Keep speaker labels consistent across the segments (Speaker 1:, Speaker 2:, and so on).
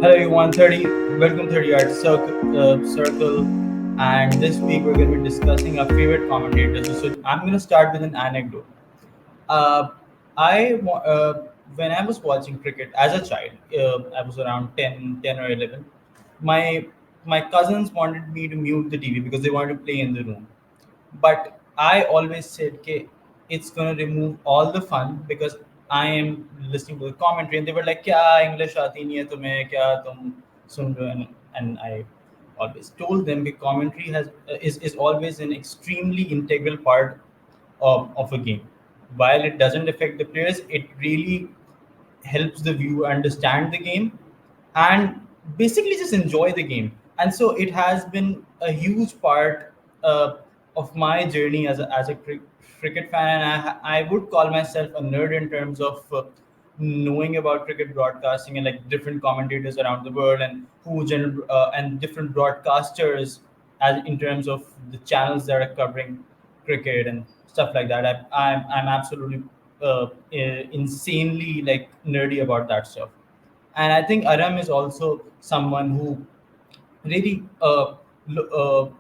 Speaker 1: Hello everyone, 30. Welcome 30 Art Circle. And this week we're going to be discussing our favorite commentators. So I'm going to start with an anecdote. Uh, when I was watching cricket as a child, I was around 10 or 11. My my cousins wanted me to mute the TV because they wanted to play in the room. But I always said, okay, it's gonna remove all the fun because I am listening to the commentary, and they were like, "क्या English आती नहीं है तुम्हें? क्या तुम सुन रहे हो?" And I always told them the commentary is always an extremely integral part of a game. While it doesn't affect the players, it really helps the viewer understand the game and basically just enjoy the game. And so it has been a huge part of my journey as a cricket fan. And I would call myself a nerd in terms of knowing about cricket broadcasting and like different commentators around the world and and different broadcasters as in terms of the channels that are covering cricket and stuff like that. I'm absolutely insanely like nerdy about that stuff. And I think Aram is also someone who really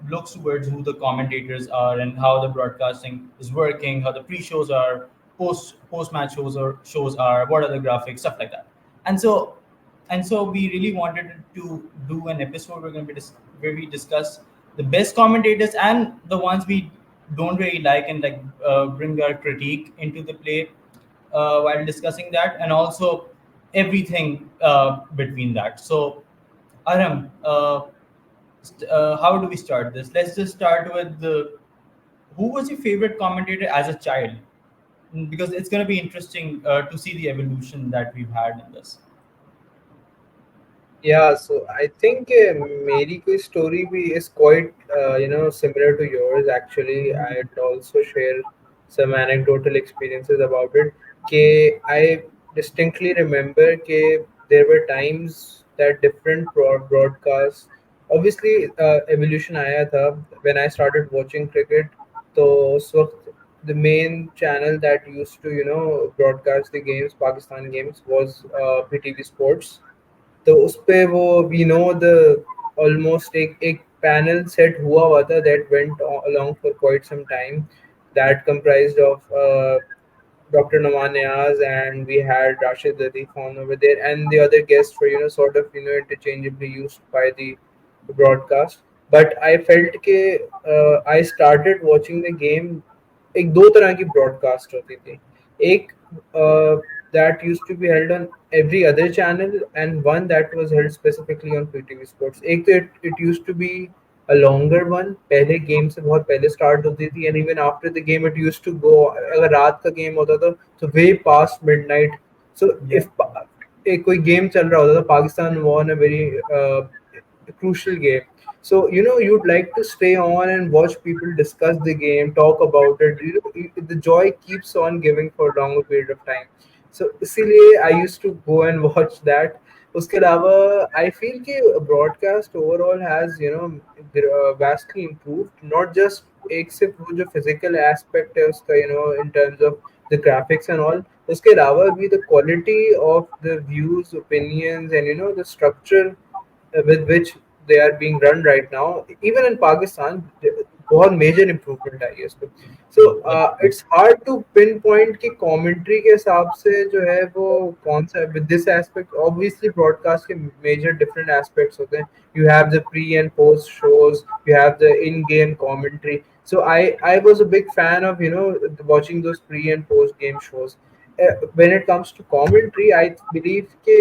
Speaker 1: looks towards who the commentators are and how the broadcasting is working, how the pre-shows are, post match shows are, what are the graphics, stuff like that. And so we really wanted to do an episode we're going to be where we discuss the best commentators and the ones we don't really like, and like bring our critique into the play while discussing that, and also everything between that. So Aram, how do we start this? Let's just start with who was your favorite commentator as a child? Because it's going to be interesting to see the evolution that we've had in this.
Speaker 2: Yeah, so I think मेरी कोई story भी is quite similar to yours. Actually, I'd also share some anecdotal experiences about it. कि I distinctly remember कि there were times that different broadcasts. Obviously, evolution आया था when I started watching cricket. तो उस वक्त the main channel that used to broadcast the games, Pakistan games, was PTV Sports. तो उस पे वो वी नो द ऑलमोस्ट एक पैनल सेट हुआ था that went along for quite some time that comprised of Dr. Naman Niaz, and we had Rashid Latif on over there, and the other guests were sort of interchangeably used by the broadcast. But I felt कि I started watching the game. एक दो तरह की broadcast होती थी. एक that used to be held on every other channel, and one that was held specifically on PTV Sports. एक तो it used to be a longer one. पहले गेम से बहुत पहले स्टार्ट होती थी, and even after the game it used to go. अगर रात का गेम होता था तो way past midnight. So
Speaker 1: Yeah.
Speaker 2: if एक कोई गेम चल रहा होता था, Pakistan won a very crucial game. So you'd like to stay on and watch people discuss the game, talk about it. The joy keeps on giving for a longer period of time. So इसीलिए I used to go and watch that. उसके अलावा I feel कि broadcast overall has vastly improved. Not just एक सिर्फ वो जो physical aspect है उसका, in terms of the graphics and all. उसके अलावा भी the quality of the views, opinions, and the structure with which they are being run right now, even in Pakistan, बहुत मेजर इम्प्रूवमेंट आई है इसमें. So it's hard to pinpoint कि commentary के हिसाब से जो है वो कौन सा with this aspect. Obviously broadcast के मेजर डिफरेंट एस्पेक्ट्स होते हैं. You have the pre and post shows, you have the in game commentary. So I was a big fan of watching those pre and post game shows. When it comes to commentary, I believe कि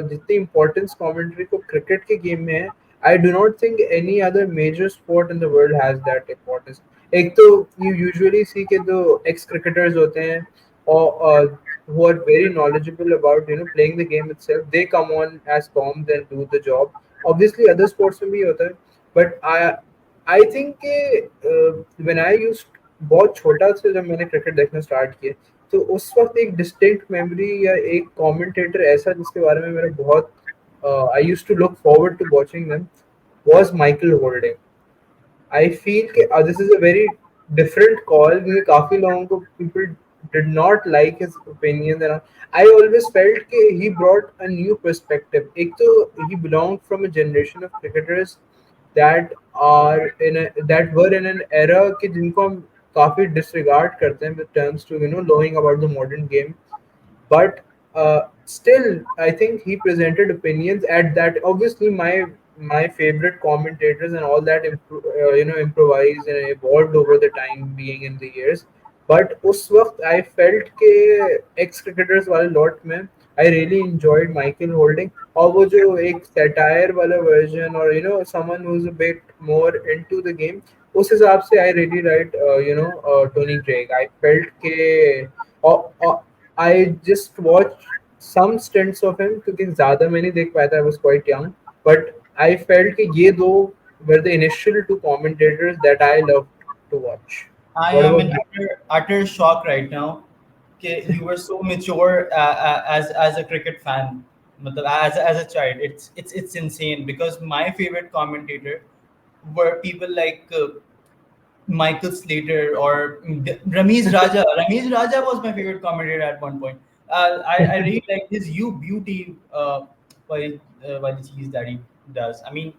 Speaker 2: जितनी importance commentary को cricket के game में है, I do not think any other major sport in the world has that importance. एक तो you usually see कि जो ex cricketers होते हैं or who are very knowledgeable about playing the game itself, they come on as comms and do the job. Obviously other sports में भी होता है, but I think कि when I used बहुत छोटा से जब मैंने क्रिकेट देखना स्टार्ट किया, तो उस वक्त एक डिस्टिंक्ट मेमोरी या एक कमेंटेटर ऐसा जिसके बारे में मेरा बहुत I used to look forward to watching them was Michael Holding. I feel कि this is a very different call, क्योंकि काफी लोगों को people did not like his opinions, and I always felt he brought a new perspective. एक तो he belonged from a generation of cricketers that are in a that were in an era कि जिनको हम काफी disregard करते हैं with terms to knowing about the modern game, but still I think he presented opinions at that. Obviously my favorite commentators and all that improvised and evolved over the time being in the years, but उस वक्त I felt के ex cricketers वाले lot में I really enjoyed Michael Holding, और वो जो एक satire वाला version, or someone who's a bit more into the game, उस हिसाब से I really liked Tony Craig. I felt के I just watched some stints of him क्योंकि ज़्यादा मैं नहीं देख पाया था, I was quite young, but I felt कि ये दो were the initial two commentators that I loved to watch.
Speaker 1: I
Speaker 2: What
Speaker 1: am
Speaker 2: about
Speaker 1: in
Speaker 2: you?
Speaker 1: utter shock right now. Okay, you were so mature as a cricket fan. Matlab, as a child, it's insane because my favorite commentator were people like Michael Slater or Ramiz Raja. Ramiz Raja was my favorite commentator at one point. I really like his "You Beauty" by the cheese that he does. I mean,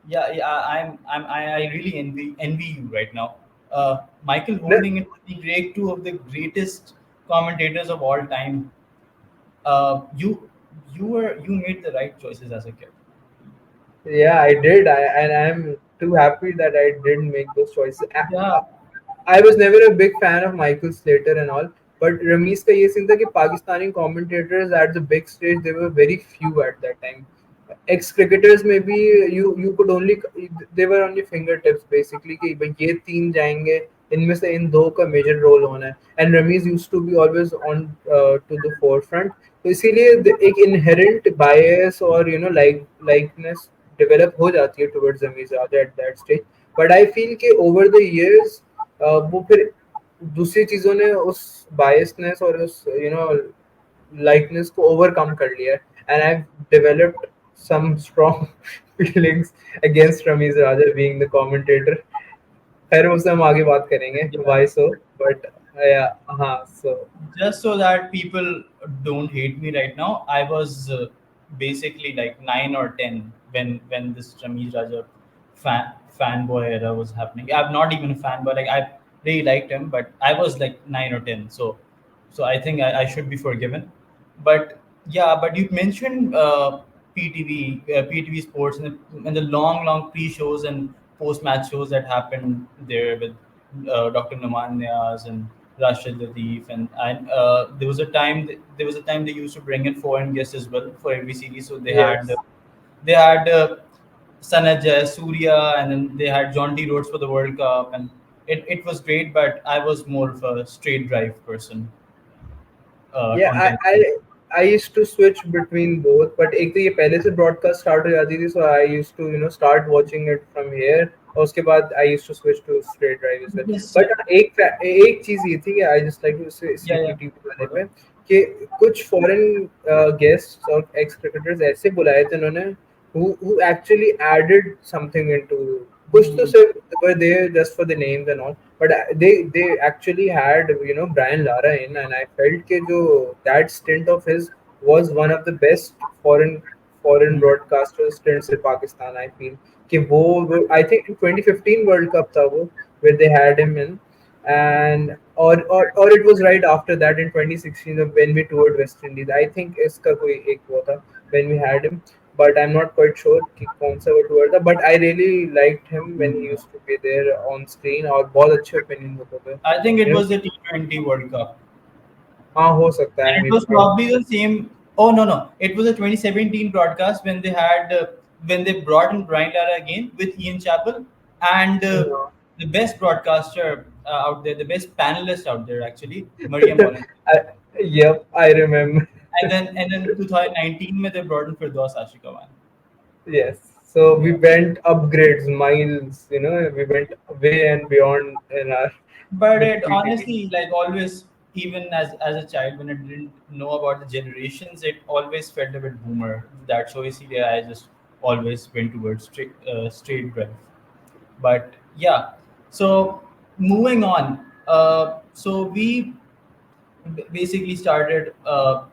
Speaker 1: yeah, I really envy you right now. Michael
Speaker 2: No,
Speaker 1: Holding and Tony Craig, two of the greatest commentators of all time. You made the right choices as a kid.
Speaker 2: yeah, I did. And I'm too happy that I didn't make those choices.
Speaker 1: Yeah.
Speaker 2: I was never a big fan of Michael Slater and all, but Ramesh का ये scene था कि Pakistani commentators at the big stage, they were very few at that time. Ex cricketers maybe you could only, they were on your fingertips basically कि भाई ये तीन जाएंगे, इनमें से इन दो का मेजर रोल होना है, and Ramesh used to be always on to the forefront. तो इसीलिए एक inherent bias और likeness develop हो जाती है towards Ramesh at that stage. But I feel कि over the years वो फिर दूसरी चीजों ने उस बायसनेस और उस लाइकनेस को ओवरकम कर लिया है, and I developed some strong feelings against Ramiz Raja being the commentator. खैर उससे हम आगे बात करेंगे
Speaker 1: Yeah.
Speaker 2: why so, but हाँ so
Speaker 1: Just so that people don't hate me right now, I was basically like 9 or 10 when this Ramiz Raja fanboy era was happening. I'm not even a fanboy. Like I really liked him, but I was like 9 or 10. So I think I should be forgiven. But yeah, but you mentioned PTV Sports and the long pre-shows and post-match shows that happened there with Dr. Naman Niaz and Rashid Latif, and there was a time they used to bring in foreign guests as well for every series. So
Speaker 2: yes.
Speaker 1: they had Sanaj Surya, and then they had John T. Rhodes for the World Cup, and it was great. But I was more of a straight drive person
Speaker 2: Yeah,
Speaker 1: on
Speaker 2: I,
Speaker 1: television.
Speaker 2: I I used to switch between both, but एक तो ये पहले से broadcast start हो जाती थी, so I used to start watching it from here, और उसके बाद I used to switch to straight drive as well.
Speaker 1: Yes,
Speaker 2: But एक चीज ये थी कि I just like to say
Speaker 1: yeah, yeah.
Speaker 2: CPTV वाले पे कि कुछ foreign guests और ex cricketers ऐसे बुलाए थे उन्होंने who actually added something into, कुछ तो
Speaker 1: Mhm.
Speaker 2: सिर्फ were there just for the names and all, but they actually had Brian Lara in, and I felt कि जो that stint of his was one of the best foreign
Speaker 1: Mhm.
Speaker 2: broadcaster stints in Pakistan. I feel कि I think in 2015 World Cup था वो where they had him in, and or it was right after that in 2016 when we toured West Indies. I think इसका कोई एक वो था when we had him, but I'm not quite sure कि कौन सा वो tour था. But I really liked him when he
Speaker 1: Mhm.
Speaker 2: used to be there on screen, और बहुत अच्छे opinion होते थे.
Speaker 1: I think it
Speaker 2: You know,
Speaker 1: was the T20 World Cup.
Speaker 2: हाँ हो सकता
Speaker 1: And
Speaker 2: है
Speaker 1: it was
Speaker 2: maybe.
Speaker 1: probably the same. Oh no, it was a 2017 broadcast when they brought in Brian Lara again with Ian Chappell and
Speaker 2: No.
Speaker 1: the best broadcaster out there, the best panelist out there actually, Mariam Volunteer.
Speaker 2: I, yep, I remember.
Speaker 1: And then 2019 mein they brought in Firdaus Ashikawan.
Speaker 2: Yes. So we
Speaker 1: Yeah.
Speaker 2: went upgrades, miles. We went way and beyond in our
Speaker 1: But
Speaker 2: with
Speaker 1: it
Speaker 2: PTV.
Speaker 1: honestly, like always, even as a child, when I didn't know about the generations, it always felt a bit boomer. That's why see, I just always went towards straight drive. But yeah, so moving on. So basically started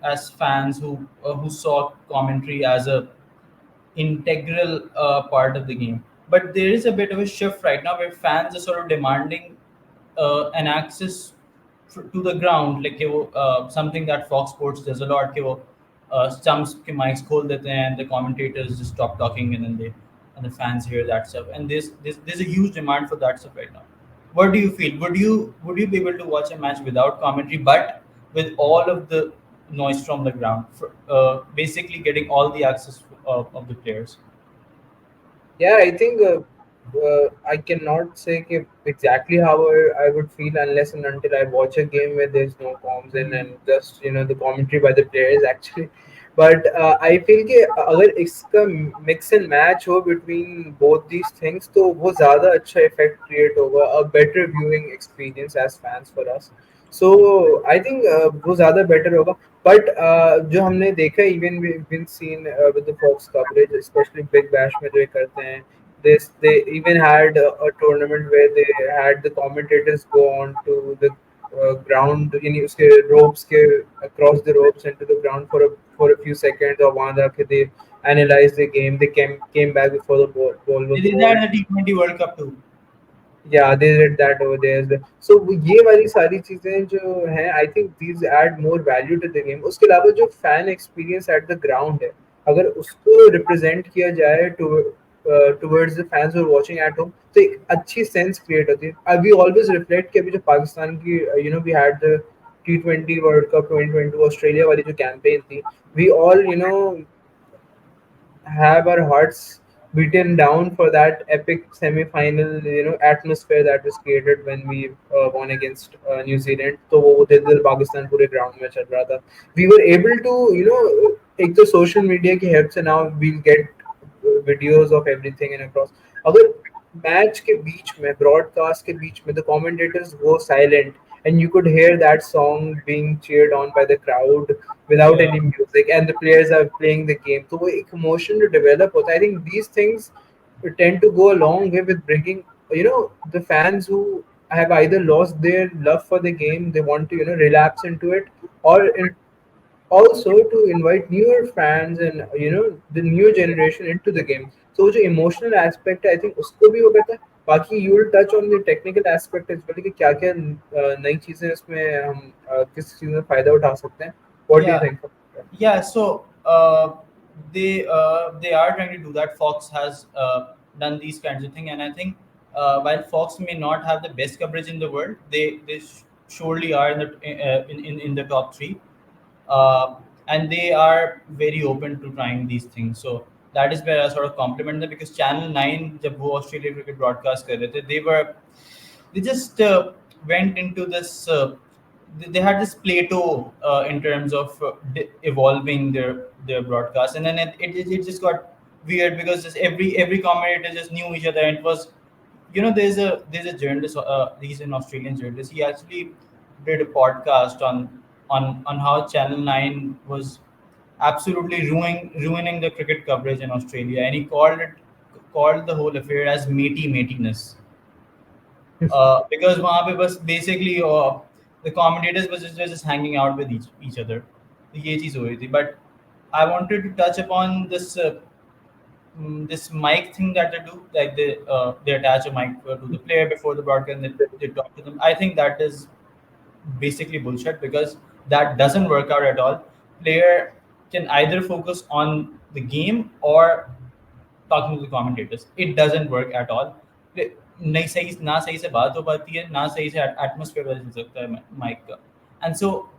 Speaker 1: as fans who saw commentary as a integral part of the game. But there is a bit of a shift right now where fans are sort of demanding an access to the ground, like something that Fox Sports does a lot. Stumps के mics खोल देते हैं and the commentators just stop talking, and then they and the fans hear that stuff. And there's a huge demand for that stuff right now. What do you feel? Would you be able to watch a match without commentary, but with all of the noise from the ground, basically getting all the access of the players?
Speaker 2: Yeah, I think I cannot say exactly how I would feel unless and until I watch a game where there's no comms in and just the commentary by the players actually. But I feel कि अगर इसका mix and match हो between both these things तो वो ज़्यादा अच्छा effect create होगा, a better viewing experience as fans for us. So I think वो ज़्यादा better होगा. But जो हमने देखा even we've been seen with the Fox coverage, especially Big Bash में जो ये करते हैं, this they even had a tournament where they had the commentators go on to the ground in उसके ropes के across the ropes into the ground for a few seconds और वहाँ जाके they analyzed the game. They came back before the ball
Speaker 1: They
Speaker 2: was
Speaker 1: did that
Speaker 2: bowled.
Speaker 1: in the T20 World Cup too.
Speaker 2: Yeah, they did that over there as well. So ये वाली सारी चीजें जो हैं, I think these add more value to the game. उसके अलावा जो fan experience at the ground है, अगर उसको represent किया जाए towards the fans who are watching at home, तो एक अच्छी sense create होती है. We always reflect कि अभी जो पाकिस्तान की we had the T20 World Cup 2022 Australia वाली जो campaign थी, we all have our hearts beaten down for that epic semi-final atmosphere that was created when we won against New Zealand. तो वो दिल पाकिस्तान पूरे ground में चल रहा था. We were able to एक तो social media की help से now we'll get videos of everything and across. अगर मैच के बीच में broadcast के बीच में the commentators go silent and you could hear that song being cheered on by the crowd without
Speaker 1: Yeah,
Speaker 2: any music and the players are playing the game तो वो एक emotion to develop होता है. I think these things tend to go a long way with bringing the fans who have either lost their love for the game, they want to relapse into it, or also to invite newer fans and the newer generation into the game. So जो emotional aspect है, I think उसको भी वो कहता है. बाकी you will touch on the technical aspect as well कि क्या क्या नई चीजें इसमें हम किस चीज में फायदा उठा सकते हैं. What do you
Speaker 1: yeah,
Speaker 2: think?
Speaker 1: yeah. So they are trying to do that. Fox has done these kinds of thing, and I think while Fox may not have the best coverage in the world, they surely are in in the top three, uh, and they are very open to trying these things. So that is where I sort of compliment them, because Channel 9 जब वो Australia cricket broadcast कर रहे थे, they just went into this. They had this plateau in terms of evolving their broadcast, and then it just got weird because just every commentator just knew each other, and it was, there's a journalist, he's an Australian journalist. He actually did a podcast on how Channel 9 was absolutely ruining the cricket coverage in Australia, and he called the whole affair as matey-matiness, because वहाँ पे बस basically the commentators were just hanging out with each other. तो ये चीज़ हो रही थी. But I wanted to touch upon this mic thing that they do, like they attach a mic to the player before the broadcast, and they talk to them. I think that is basically bullshit, because that doesn't work out at all. Player can either focus on the game or talking to the commentators. It doesn't work at all. नहीं सही ना सही से बात हो पाती है, ना सही से एटमोसफेयर बदल सकता है माइक का. And so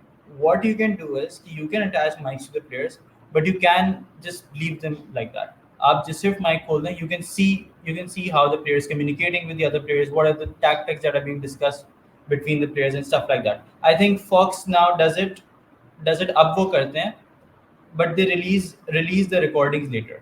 Speaker 1: what you can do is कि you can attach mics to the players, but you can just leave them like that. आप just सिर्फ mic खोल दें, you can see how the players communicating with the other players, what are the tactics that are being discussed between the players and stuff like that. I think Fox now does it अब वो करते हैं, but they release the recordings later.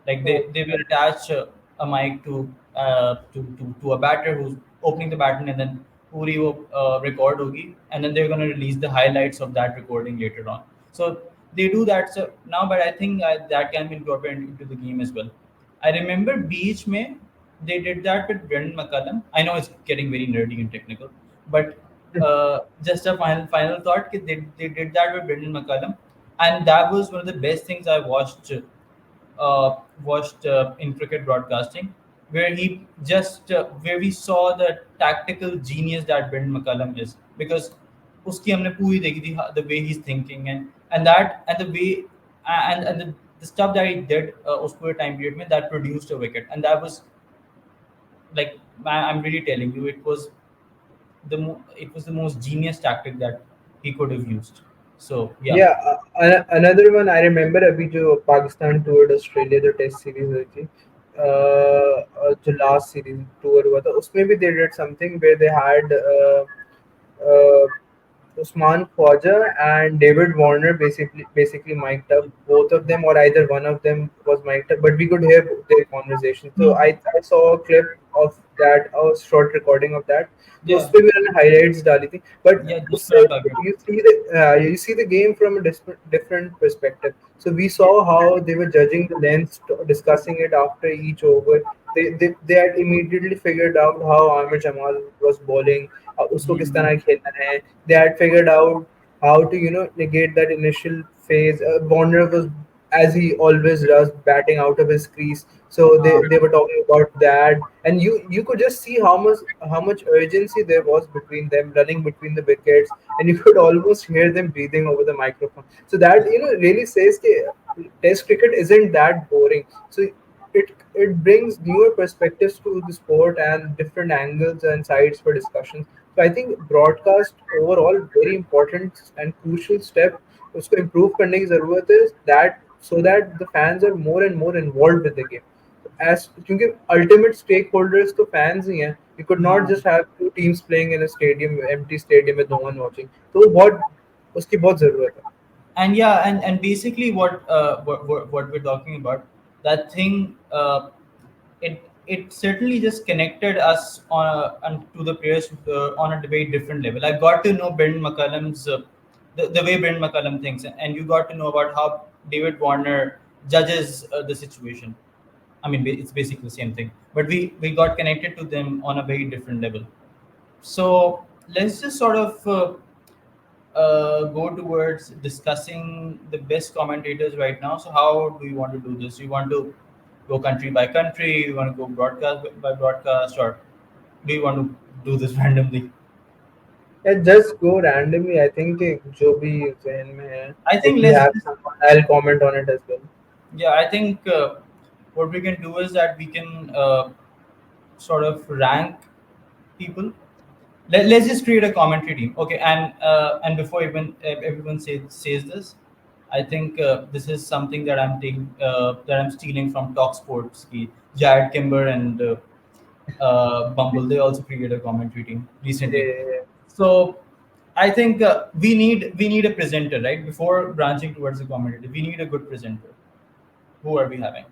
Speaker 1: Like
Speaker 2: Oh,
Speaker 1: they will attach a mic to a batter who's opening the baton, and then पूरी वो record होगी, and then they're going to release the highlights of that recording later on. So they do that so now, but I think that can be incorporated into the game as well. I remember Beach में they did that with Brendan McCullum. I know it's getting very nerdy and technical, but just a final thought. कि they did that with Brendan McCullum, and that was one of the best things I watched in cricket broadcasting, where he just where we saw the tactical genius that Brendan McCullum is, because उसकी हमने पूरी देखी थी, the way he's thinking, and that and the way and the stuff that he did उस पूरे time period में that produced a wicket, and that was like I'm really telling you, it was the most genius tactic that he could have used. So yeah,
Speaker 2: Yeah, another one I remember अभी जो Pakistan tour Australia जो test series हुई थी, जो last series tour हुआ था उसमें भी they did something where they had uh, Usman Khwaja and David Warner basically mic'd up, both of them or either one of them was mic'd up, but we could hear their conversation. So I saw a clip of that, a short recording of that. तो उस
Speaker 1: yeah,
Speaker 2: पे भी उन्होंने highlights डाली थी, but
Speaker 1: yeah. Just
Speaker 2: उससे
Speaker 1: target.
Speaker 2: you see the game from a different perspective. So we saw how they were judging the length, discussing it after each over. They had immediately figured out how Amir Jamal was bowling, उसको किस
Speaker 1: Hmm.
Speaker 2: तरह खेलना है. They had figured out how to negate that initial phase. Warner was, as he always does, batting out of his crease. So they were talking about that, and you could just see how much urgency there was between them running between the wickets, and you could almost hear them breathing over the microphone. So that really says that Test cricket isn't that boring. So it brings newer perspectives to the sport and different angles and sides for discussions. So I think broadcast overall very important and crucial step उसको improve करने की ज़रूरत है, that so that the fans are more and more involved with the game. As क्योंकि ultimate stakeholders तो fans ही हैं. You could not
Speaker 1: हाँ.
Speaker 2: just have two teams playing in a stadium, empty stadium with no one watching. तो वो बहुत उसकी बहुत ज़रूरत है.
Speaker 1: And yeah, and basically what we're talking about, that thing, it certainly just connected us to the players on a very different level. I got to know Brendan McCullum's the way Brendan McCullum thinks, and you got to know about how David Warner judges the situation. I mean, it's basically the same thing, but we got connected to them on a very different level. So let's just sort of go towards discussing the best commentators right now. So how do you want to do this? You want to go country by country? You want to go broadcast by broadcast, or do you want to do this randomly?
Speaker 2: Yeah, just go randomly. I think कि जो भी ज़हन में है,
Speaker 1: I think
Speaker 2: if you
Speaker 1: let's
Speaker 2: have
Speaker 1: just,
Speaker 2: someone, I'll comment on it as well.
Speaker 1: yeah. I think what we can do is that we can sort of rank people. Let's just create a commentary team, okay? And before even everyone says this, I think this is something that that I'm stealing from Talk Sports. Ki Jared Kimber and Bumble, they also created a commentary team recently.
Speaker 2: Yeah,
Speaker 1: So I think we need a presenter, right? Before branching towards the commentary, we need a good presenter. Who are we having?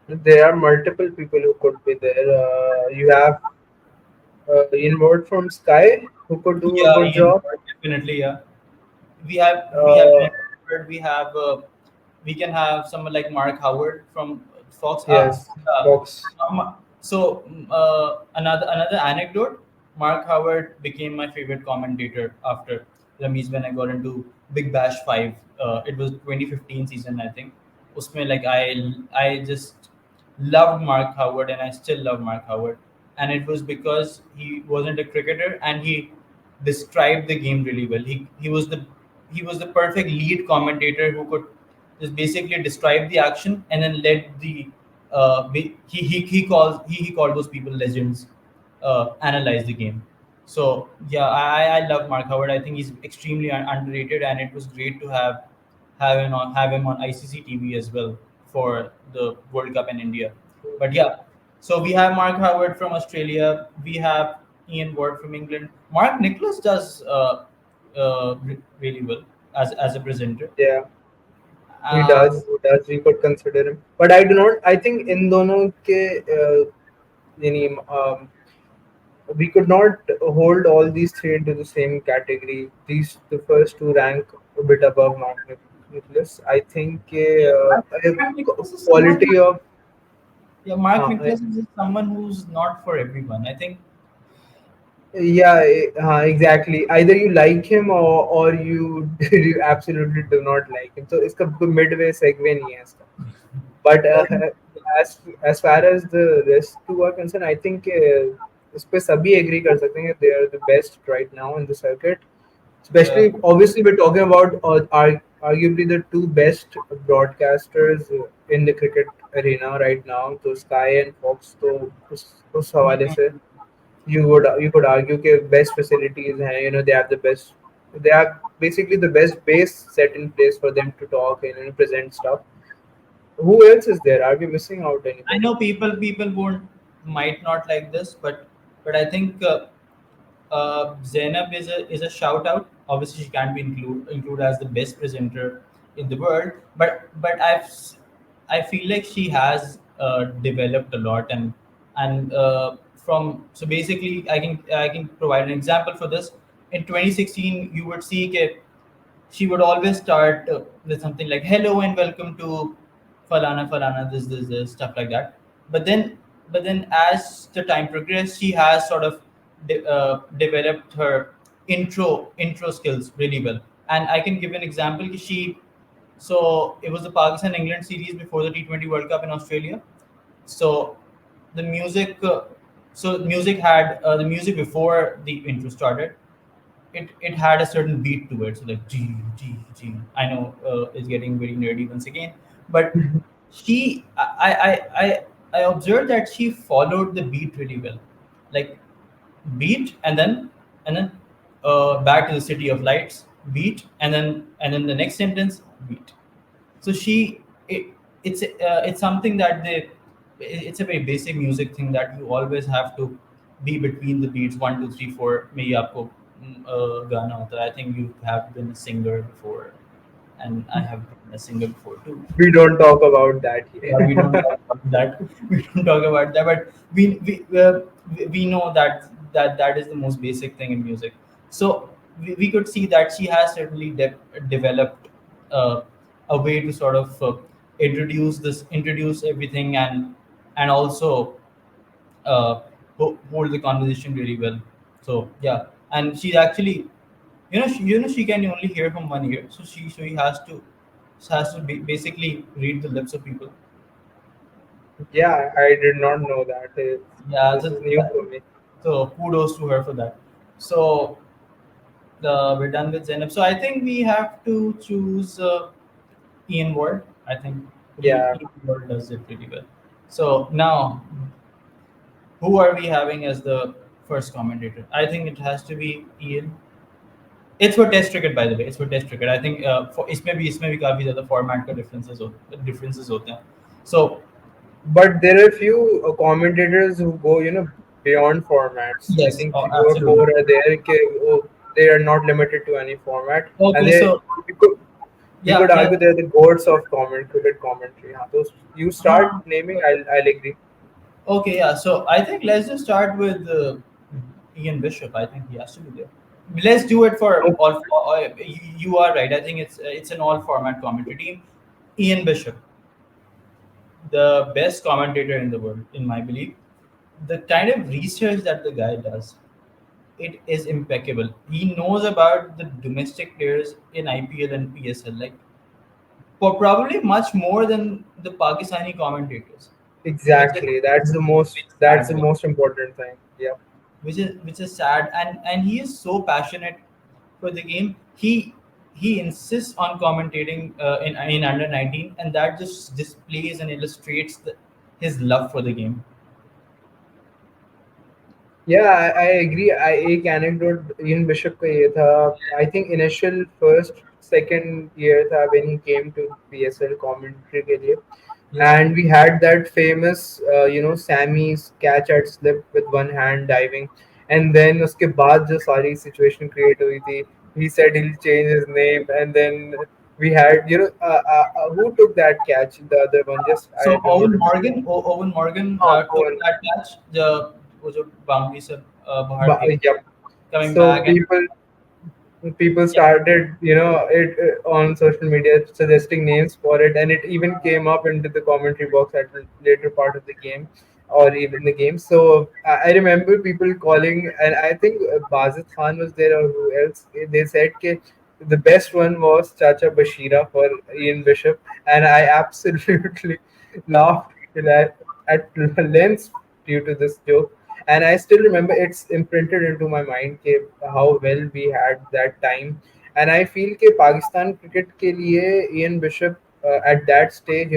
Speaker 2: there are multiple people who could be there. You have Inward from Sky who could do a
Speaker 1: Yeah,
Speaker 2: good
Speaker 1: Ian,
Speaker 2: job.
Speaker 1: definitely. Yeah, we have
Speaker 2: Uh,
Speaker 1: Anecdotes, we can have someone like Mark Howard from Fox.
Speaker 2: yes, Fox.
Speaker 1: Another anecdote. Mark Howard became my favorite commentator after Ramesh when I got into Big Bash 5. It was 2015 season, I think. Usme, like I just loved Mark Howard, and I still love Mark Howard. And it was because he wasn't a cricketer, and he described the game really well. He was the perfect lead commentator who could just basically describe the action and then let the he called those people legends analyze the game. So yeah, I love Mark Howard. I think he's extremely underrated, and it was great to have him on ICC TV as well for the World Cup in India. But yeah, so we have Mark Howard from Australia. We have Ian Ward from England. Mark Nicholas does really well as a presenter.
Speaker 2: Yeah, he
Speaker 1: Uh,
Speaker 2: does. He does. We could consider him, but I do not. I think in दोनों के यानी we could not hold all these three into the same category. These the first two rank a bit above Mark Nicholas. I think
Speaker 1: yeah, Mark Nicholas is someone.
Speaker 2: quality of
Speaker 1: Yeah, Mark
Speaker 2: uh,
Speaker 1: Nicholas is just someone who's not for everyone. I think
Speaker 2: Yeah, exactly. Either you like him or you you absolutely do not like him. So इसका कोई midway segue नहीं है इसका. But as far as the rest two are concerned, I think इस पे सभी agree कर सकते हैं कि they are the best right now in the circuit.
Speaker 1: Yeah,
Speaker 2: Especially, obviously, we're talking about arguably the two best broadcasters in the cricket arena right now. So Sky and Fox. तो उस हवाले से you could argue that best facilities हैं, they have the best, they have basically the best base set in place for them to talk and present stuff. Who else is there? Are we missing out
Speaker 1: I
Speaker 2: anybody?
Speaker 1: know people won't might not like this, but I think Zainab is a shout out. Obviously, she can't be included as the best presenter in the world, but I feel like she has developed a lot, and from so basically I can provide an example for this. In 2016, you would see that she would always start with something like "Hello and welcome to Falana Falana," this stuff like that. But then, but then, as the time progressed, she has sort of developed her intro skills really well. And I can give an example. So it was the Pakistan England series before the T20 World Cup in Australia. So the music, music had the music before the intro started, it had a certain beat to it. So like G G G. I know it's getting very nerdy once again, but she I observed that she followed the beat really well, like beat and then back to the city of lights, beat and then the next sentence, beat. So it's something that it's a very basic music thing that you always have to be between the beats 1 2 3 4 में ही आपको गाना होता है. I think you have been a singer before and I have been a singer before too.
Speaker 2: We don't talk about that
Speaker 1: Yeah, we don't
Speaker 2: here.
Speaker 1: talk about that. We don't talk about that, but we know that is the most basic thing in music. So we could see that she has certainly developed uh, a way to sort of introduce everything and also uh, hold the conversation really well. So yeah, and she's actually, she can only hear from one ear, so she has to basically read the lips of people.
Speaker 2: Yeah, I did not know that.
Speaker 1: Yeah,
Speaker 2: This is new for me.
Speaker 1: so kudos to her for that. So we're done with Zainab. So I think we have to choose Ian Ward. I think
Speaker 2: Yeah,
Speaker 1: Ian Ward does it pretty well. So now, who are we having as the first commentator? I think it has to be Ian. It's for test cricket, by the way. It's for test cricket. I think for इसमें भी काफी ज़्यादा format का differences होते हैं. So
Speaker 2: but there are few commentators who go, beyond formats. I
Speaker 1: yes,
Speaker 2: think
Speaker 1: oh,
Speaker 2: three or four
Speaker 1: absolutely.
Speaker 2: are there. They are not limited to any format, and
Speaker 1: Okay,
Speaker 2: they
Speaker 1: so
Speaker 2: we could we
Speaker 1: yeah,
Speaker 2: could
Speaker 1: yeah.
Speaker 2: argue they're the gods of cricket commentary. Huh? Those you start
Speaker 1: Uh,
Speaker 2: naming, I'll agree.
Speaker 1: okay, yeah. So I think let's just start with Ian Bishop. I think he has to be there. Let's do it for
Speaker 2: Oh,
Speaker 1: all. You are right. I think it's an all format commentary team. Ian Bishop, the best commentator in the world, in my belief. The kind of research that the guy does, it is impeccable. He knows about the domestic players in IPL and PSL, like for probably much more than the Pakistani commentators, which is
Speaker 2: exactly.
Speaker 1: which is
Speaker 2: That's
Speaker 1: sad,
Speaker 2: the
Speaker 1: right?
Speaker 2: most important thing. Yeah.
Speaker 1: Which is sad, and he is so passionate for the game. He insists on commentating in under 19, and that just displays and illustrates his love for the game.
Speaker 2: Yeah, I agree. एक anecdote Ian Bishop का ये था. I think initial first second year था when he came to PSL commentary के लिए,
Speaker 1: Yeah.
Speaker 2: and we had that famous Sammy's catch at slip with one hand diving, and then उसके बाद जो सारी situation create हुई थी, he said he'll change his name, and then we had who took that catch, the other one, just I
Speaker 1: So
Speaker 2: do not remember.
Speaker 1: Owen Morgan took
Speaker 2: Owen.
Speaker 1: that catch, the वो जो boundary से बाहर फेंक
Speaker 2: Yep.
Speaker 1: coming
Speaker 2: So
Speaker 1: back and
Speaker 2: people
Speaker 1: yeah.
Speaker 2: started on social media suggesting names for it, and it even came up into the commentary box at the later part of the game. or even the game. So I remember people calling, and I think Bazid Khan was there or who else. They said that the best one was Chacha Bashira for Ian Bishop, and I absolutely laughed at length due to this joke. And I still remember it's imprinted into my mind how well we had that time. And I feel कि Pakistan cricket के लिए Ian Bishop at that stage,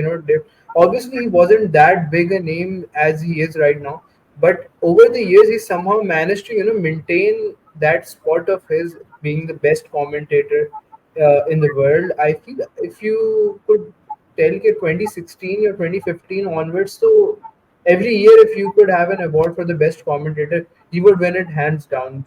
Speaker 2: obviously he wasn't that big a name as he is right now, but over the years he somehow managed to maintain that spot of his being the best commentator in the world. I feel if you could tell कि 2016 or 2015 onwards, so every year if you could have an award for the best commentator, he would win it hands down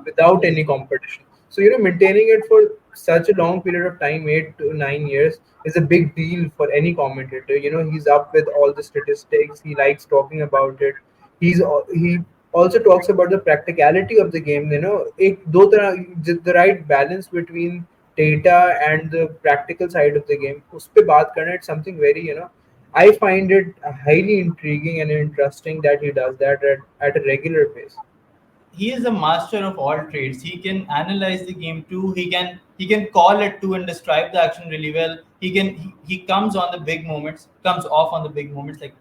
Speaker 2: without
Speaker 1: Yes.
Speaker 2: any competition. So maintaining it for such a long period of time, 8 to 9 years, is a big deal for any commentator. He's up with all the statistics. He likes talking about it. He also talks about the practicality of the game. The right balance between data and the practical side of the game. उस पे बात करना, it's something very I find it highly intriguing and interesting that he does that at a regular pace.
Speaker 1: He is a master of all trades. He can analyze the game too. He can call it too and describe the action really well. He comes on the big moments, comes off on the big moments, like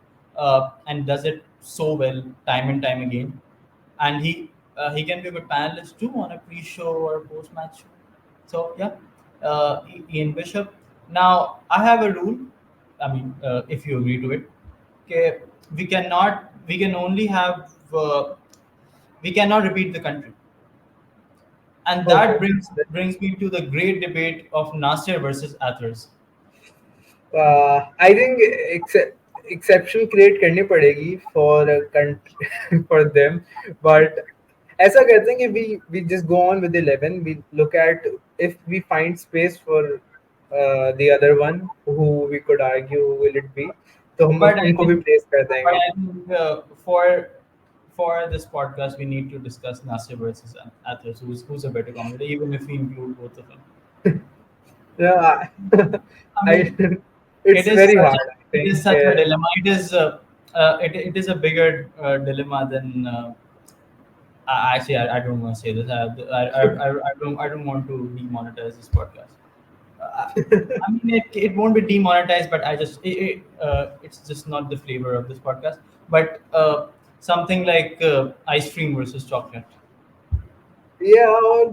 Speaker 1: and does it so well time and time again. And he can be a good panelist too on a pre-show or a post-match show. So yeah, Ian Bishop. Now I have a rule. I mean, if you agree to it, okay, we can only have we cannot repeat the country, and that
Speaker 2: Okay.
Speaker 1: brings me to the great debate of Nasser versus Athers.
Speaker 2: I think exception create करनी पड़ेगी for a for them, but ऐसा करते हैं कि we just go on with 11. We look at if we find space for the other one who we could argue who will it be, तो हम
Speaker 1: But I
Speaker 2: उनको भी
Speaker 1: think,
Speaker 2: place कर
Speaker 1: but
Speaker 2: देंगे.
Speaker 1: I think for this podcast, we need to discuss Nasser versus Athers. Who's a better commentator, even if we include both of them.
Speaker 2: Yeah,
Speaker 1: I
Speaker 2: I
Speaker 1: mean,
Speaker 2: it's very hard. I
Speaker 1: it is
Speaker 2: think.
Speaker 1: such a dilemma. It is a bigger dilemma than. Actually, I don't want to say this. I don't want to demonetize this podcast. Uh, I mean, it won't be demonetized, but it's just not the flavor of this podcast. But something like ice cream versus chocolate.
Speaker 2: Yeah, or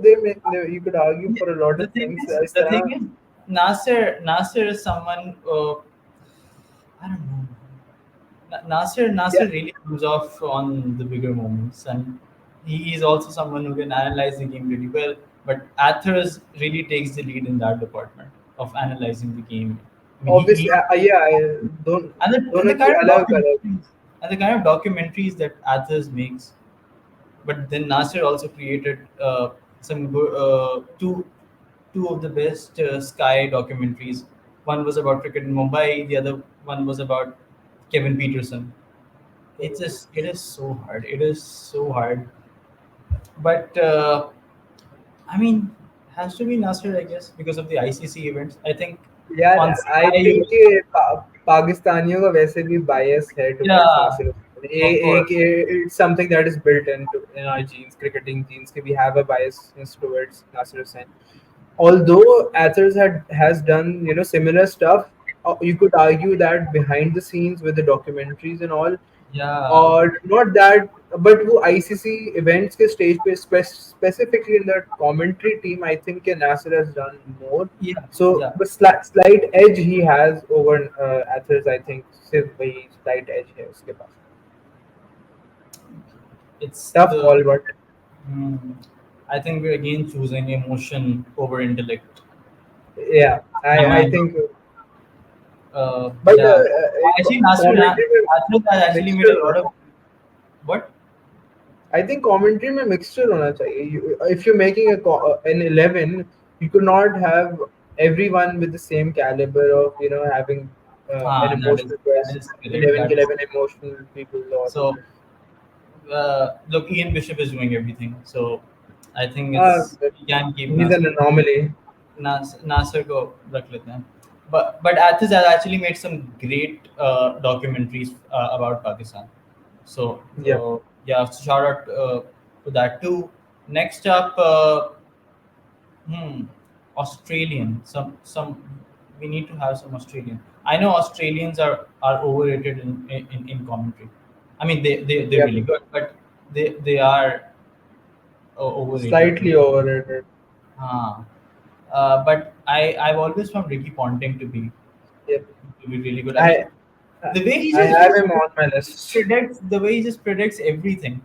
Speaker 2: you could argue
Speaker 1: Yeah,
Speaker 2: for a lot
Speaker 1: The
Speaker 2: of
Speaker 1: thing
Speaker 2: things.
Speaker 1: is, the thing is, Nasser is someone. I don't know.
Speaker 2: Yeah,
Speaker 1: Nasser really comes off on the bigger moments, and he is also someone who can analyze the game really well. But Athers really takes the lead in that department of analyzing the game. I mean,
Speaker 2: obviously,
Speaker 1: he
Speaker 2: yeah, I don't
Speaker 1: and
Speaker 2: दोनों
Speaker 1: the
Speaker 2: की
Speaker 1: kind of
Speaker 2: अलग अलग.
Speaker 1: documentaries that Athers makes. But then Nasser also created some two of the best Sky documentaries. One was about cricket in Mumbai. The other one was about Kevin Peterson. It is so hard. It is so hard. But I mean, has to be Nasser, I guess, because of the ICC events. I think
Speaker 2: यार
Speaker 1: on
Speaker 2: I
Speaker 1: Sky,
Speaker 2: think कि पाकिस्तानियों का वैसे भी bias है towards
Speaker 1: yeah,
Speaker 2: Nasir Hussain.
Speaker 1: of
Speaker 2: एक
Speaker 1: course.
Speaker 2: It's something that is built in our genes, cricketing genes, कि we have a bias towards Nasir Hussain. Although Athers has done similar stuff, you could argue that behind the scenes with the documentaries and all,
Speaker 1: Yeah,
Speaker 2: or not that, but वो ICC events के stage पे specifically in the commentary team, I think कि Nasir has done more.
Speaker 1: yeah,
Speaker 2: So
Speaker 1: yeah.
Speaker 2: the slight edge he has over Athers, I think सिर्फ वही slight edge है उसके पास.
Speaker 1: It's
Speaker 2: Tough
Speaker 1: the
Speaker 2: call, but
Speaker 1: Hmm. I think we're again choosing emotion over intellect.
Speaker 2: yeah, I
Speaker 1: And
Speaker 2: think. But
Speaker 1: yeah, actually,
Speaker 2: commentary में
Speaker 1: Nasser has actually made
Speaker 2: mixture
Speaker 1: a
Speaker 2: होना
Speaker 1: lot of
Speaker 2: चाहिए.
Speaker 1: what?
Speaker 2: I think commentary में mixture होना चाहिए. If you're making an 11, you could not have everyone with the same caliber of having an emotional
Speaker 1: That
Speaker 2: person.
Speaker 1: is correct.
Speaker 2: 11
Speaker 1: That is
Speaker 2: 11 emotional people, or
Speaker 1: so. Look, Ian Bishop is doing everything, so I think
Speaker 2: uh,
Speaker 1: it's we can keep
Speaker 2: he's an anomaly.
Speaker 1: Nasser को रख लेते हैं. But Athens has actually made some great documentaries about Pakistan. So
Speaker 2: Yeah,
Speaker 1: yeah, so shout out to that too. Next up, hmm, Australian. Some we need to have some Australian. I know Australians are overrated in commentary. I mean they're
Speaker 2: yeah,
Speaker 1: really good, but they are overrated.
Speaker 2: slightly overrated.
Speaker 1: Uh, but I've always found Ricky Ponting
Speaker 2: Yeah,
Speaker 1: to be really good. I mean
Speaker 2: I I
Speaker 1: the way he
Speaker 2: I
Speaker 1: just
Speaker 2: have him on my list.
Speaker 1: predicts the way he just predicts everything.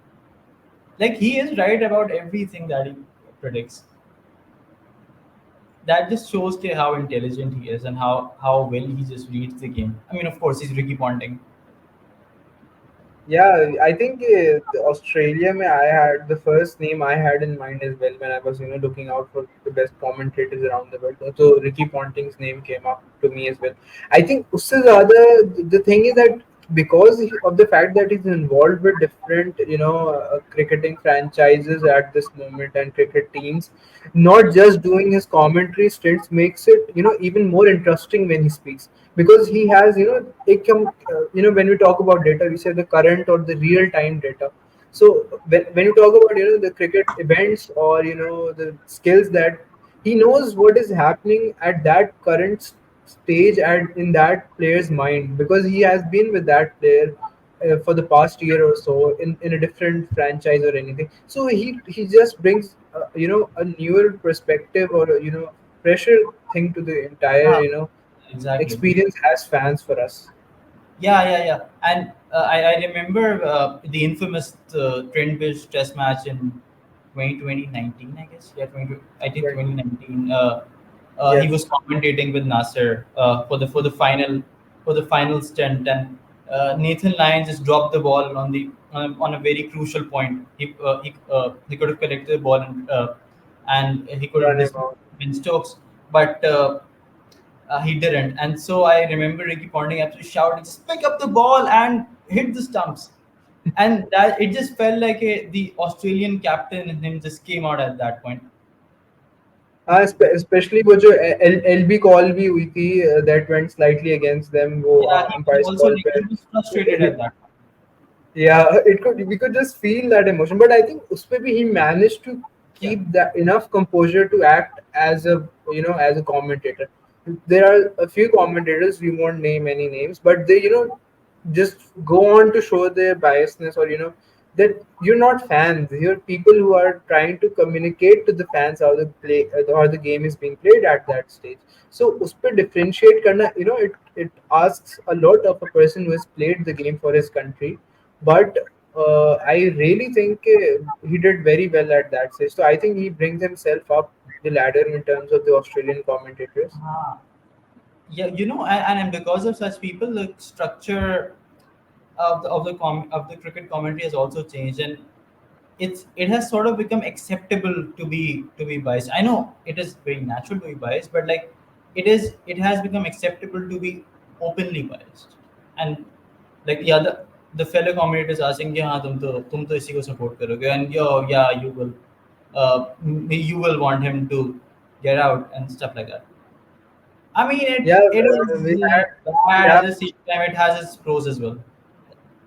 Speaker 1: Like he is right about everything that he predicts. That just shows कि how intelligent he is and how well he just reads the game. I mean, of course, he's Ricky Ponting.
Speaker 2: Yeah, I think Australia, mein, I had the first name I had in mind as well when I was, looking out for the best commentators around the world. So Ricky Ponting's name came up to me as well. I think usse zyada, the thing is that because of the fact that he's involved with different, cricketing franchises at this moment and cricket teams, not just doing his commentary stints makes it, even more interesting when he speaks because he has when we talk about data we say the current or the real time data. So when you talk about the cricket events or the skills that he knows what is happening at that current stage and in that player's mind because he has been with that player for the past year or so in a different franchise or anything. So he just brings a newer perspective or fresher thing to the entire
Speaker 1: Ah, exactly.
Speaker 2: experience as fans for us.
Speaker 1: Yeah. And I remember the infamous Trent-Bridge Test match in 2019, I guess. Yeah, 20, I think
Speaker 2: Right.
Speaker 1: 2019. He
Speaker 2: Yes.
Speaker 1: was commentating with Nasser for the final stint, and Nathan Lyon just dropped the ball on a very crucial point. He could have collected the ball and he could have
Speaker 2: Run him
Speaker 1: dismissed
Speaker 2: out.
Speaker 1: Ben Stokes, but he didn't. And so I remember Ricky Ponting actually shouting, "Just pick up the ball and hit the stumps." And that it just felt like the Australian captain in him just came out at that point.
Speaker 2: Especially वो जो LB call भी हुई थी that went slightly against them वो
Speaker 1: Yeah, he
Speaker 2: umpires
Speaker 1: also
Speaker 2: call
Speaker 1: like,
Speaker 2: पे.
Speaker 1: he was frustrated at that point.
Speaker 2: Yeah, it could we could just feel that emotion, but I think uspe bhi he managed to
Speaker 1: Yeah,
Speaker 2: keep that enough composure to act as a as a commentator. There are a few commentators we won't name any names, but they just go on to show their biasness or that you're not fans. You're people who are trying to communicate to the fans how the play or the game is being played at that stage. So उसपे differentiate करना it asks a lot of a person who has played the game for his country, but I really think he did very well at that stage. So I think he brings himself up the ladder in terms of the Australian commentators.
Speaker 1: uh, yeah, and because of such people, the structure of the cricket commentary has also changed, and it has sort of become acceptable to be biased. I know it is very natural to be biased, but like it has become acceptable to be openly biased. And like the fellow commentators are saying, yeah, तुम तो इसी को support करोगे, and yeah, you will want him to get out and stuff like that. I mean,
Speaker 2: Yeah,
Speaker 1: it is
Speaker 2: we
Speaker 1: bad at
Speaker 2: have
Speaker 1: the same time. It has its pros as well.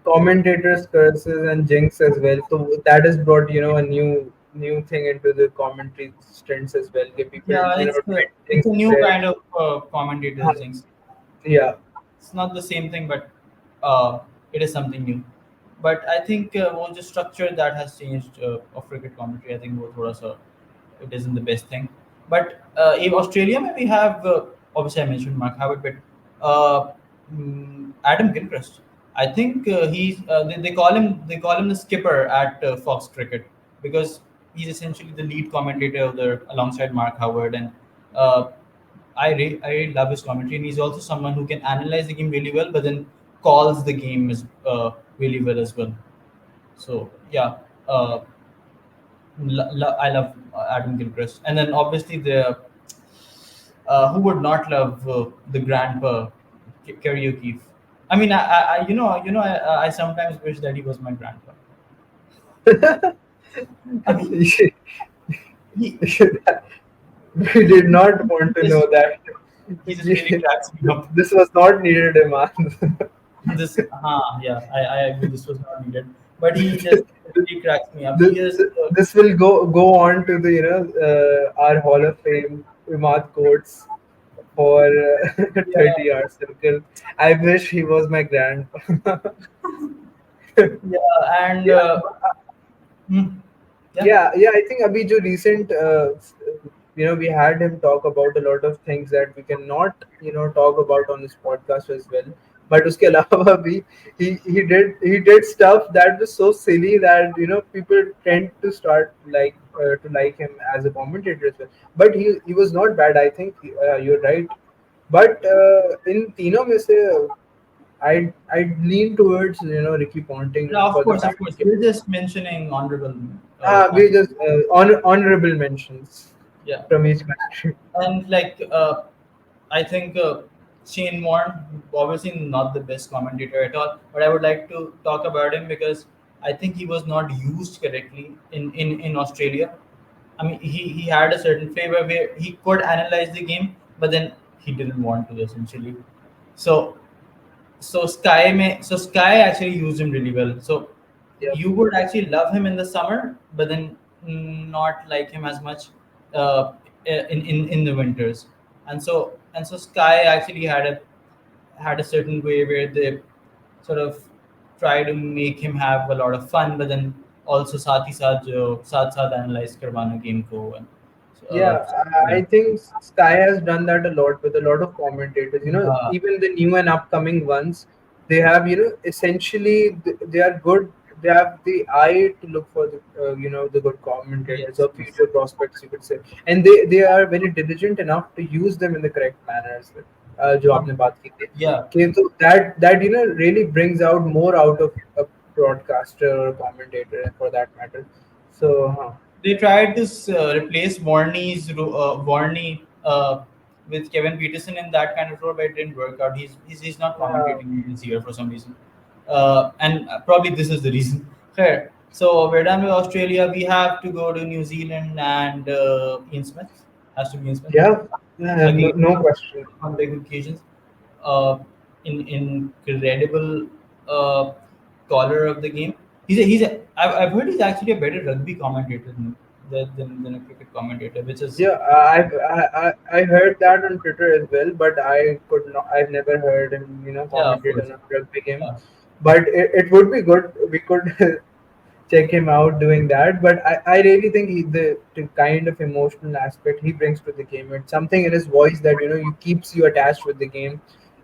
Speaker 2: commentators curses and jinx as well. So that has brought a new thing into the commentary stints as well. Get people
Speaker 1: Yeah,
Speaker 2: twist
Speaker 1: it's
Speaker 2: things
Speaker 1: a
Speaker 2: in
Speaker 1: new
Speaker 2: there.
Speaker 1: kind of commentator things.
Speaker 2: Yeah,
Speaker 1: It's not the same thing, but it is something new. But I think well, the structure that has changed of cricket commentary. I think वो थोड़ा सा it isn't the best thing. But in Australia, we have obviously I mentioned Mark Howard, but Adam Gilchrist. I think they call him the skipper at Fox Cricket because he's essentially the lead commentator there alongside Mark Howard, and uh, I really love his commentary, and he's also someone who can analyze the game really well, but then calls the game really well as well. So yeah, uh, I love Adam Gilchrist, and then obviously the who would not love the grandpa Kerry O'Keefe. I mean, I sometimes wish that he was my grandpa. I mean, he
Speaker 2: we did not want to
Speaker 1: just
Speaker 2: know that.
Speaker 1: he just really cracks me up.
Speaker 2: This was not needed, Emad.
Speaker 1: This, yeah, I agree. This was not needed, but he just really cracks me up.
Speaker 2: this,
Speaker 1: He is,
Speaker 2: this will go on to the our Hall of Fame Emad quotes for
Speaker 1: yeah,
Speaker 2: 30 hour circle. I wish he was my grandpa.
Speaker 1: yeah, and
Speaker 2: Yeah,
Speaker 1: hmm, yeah,
Speaker 2: yeah. I think Abhi jo recent, we had him talk about a lot of things that we cannot, talk about on this podcast as well. But uske alawa bhi, he did stuff that was so silly that people tend to start to like him as a commentator as well. But he was not bad. I think you're right. But in तीनों में से I'd lean towards Ricky Ponting
Speaker 1: yeah,
Speaker 2: for the
Speaker 1: of
Speaker 2: fact.
Speaker 1: course. We're just mentioning honorable.
Speaker 2: We just honorable mentions
Speaker 1: Yeah,
Speaker 2: from each country.
Speaker 1: and like I think Shane Warne, obviously not the best commentator at all, but I would like to talk about him because I think he was not used correctly in Australia. I mean, he had a certain flavor where he could analyze the game, but then he didn't want to essentially. So so Sky actually used him really well. So
Speaker 2: Yep.
Speaker 1: you would actually love him in the summer, but then not like him as much uh, in the winters. And so Sky actually had a certain way where they sort of try to make him have a lot of fun, but then also साथ ही साथ जो साथ साथ analyze करवाना game को
Speaker 2: Yeah, I
Speaker 1: yeah.
Speaker 2: think Sky has done that a lot with a lot of commentators.
Speaker 1: Uh,
Speaker 2: Even the new and upcoming ones, they have, essentially they are good. They have the eye to look for the good commentators
Speaker 1: yes,
Speaker 2: or
Speaker 1: yes.
Speaker 2: future prospects, you could say, and they are very diligent enough to use them in the correct manner as well. जो
Speaker 1: Uh,
Speaker 2: आपने बात की थी,
Speaker 1: yeah,
Speaker 2: कि तो that really brings out more out of a broadcaster or commentator for that matter. So,
Speaker 1: they tried to replace Warne with Kevin Peterson in that kind of role, but it didn't work out. He's not
Speaker 2: yeah,
Speaker 1: commentating this year for some reason, and probably this is the reason. Fair. So we're done with Australia. We have to go to New Zealand, and Ian Smith has to be Ian Smith
Speaker 2: yeah, yeah, no,
Speaker 1: again
Speaker 2: no question.
Speaker 1: on big occasions. Uh, incredible uh, caller of the game. I've heard he's actually a better rugby commentator than a cricket commentator, which is
Speaker 2: Yeah, I heard that on Twitter as well, but I've never heard him,
Speaker 1: yeah, of
Speaker 2: commentate
Speaker 1: course.
Speaker 2: on a rugby game.
Speaker 1: Yeah.
Speaker 2: But it would be good. We could check him out doing that. But I really think the kind of emotional aspect he brings to the game, it's something in his voice that you keeps you attached with the game,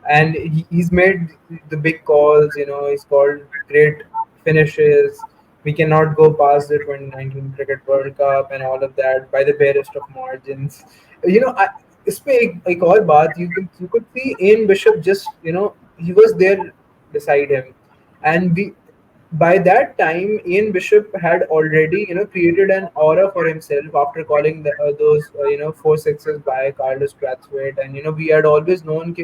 Speaker 2: and he's made the big calls. He's called great finishes. We cannot go past the 2019 Cricket World Cup and all of that by the barest of margins. I, इसमें एक और बात you could see Ian Bishop just he was there beside him, and we by that time, Ian Bishop had already, created an aura for himself after calling those, four sixes by Carlos Brathwaite, and we had always known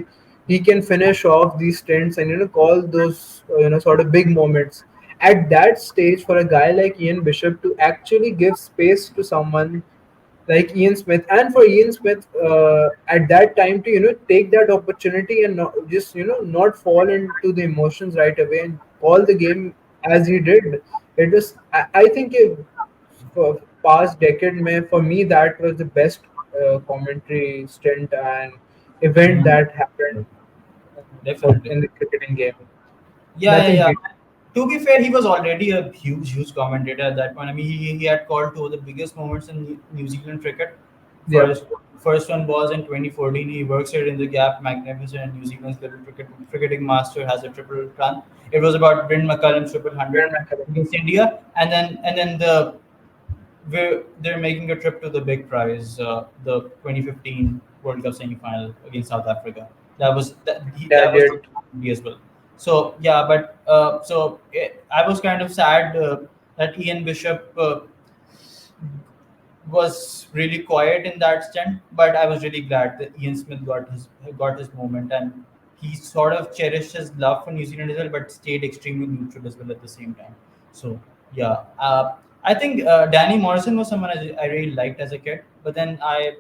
Speaker 2: he can finish off these stints and call those, sort of big moments. At that stage, for a guy like Ian Bishop to actually give space to someone like Ian Smith, and for Ian Smith at that time to take that opportunity and not, just not fall into the emotions right away and call the game as he did. It was I think for past decade, for me that was the best commentary stint and event
Speaker 1: Mhm.
Speaker 2: that happened for
Speaker 1: Definitely.
Speaker 2: in the cricketing game.
Speaker 1: Yeah, yeah,
Speaker 2: Nothing
Speaker 1: yeah.
Speaker 2: beat.
Speaker 1: To be fair, he was already a huge commentator at that point. I mean, he had called two of the biggest moments in New Zealand cricket.
Speaker 2: Yeah,
Speaker 1: First one was in 2014. He works here in the gap, magnificent, and New Zealand's little cricketing master has a triple run. It was about Bryn McCullum's triple hundred
Speaker 2: Very McCullum.
Speaker 1: against India, and then they're making a trip to the big prize, the 2015 World Cup semi-final against South Africa.
Speaker 2: Yeah,
Speaker 1: That was
Speaker 2: did.
Speaker 1: the as well. So yeah, but I was kind of sad that Ian Bishop was really quiet in that stint, but I was really glad that Ian Smith got his moment, and he sort of cherished his love for New Zealand as well, but stayed extremely neutral as well at the same time. So yeah, I think Danny Morrison was someone I really liked as a kid, but then now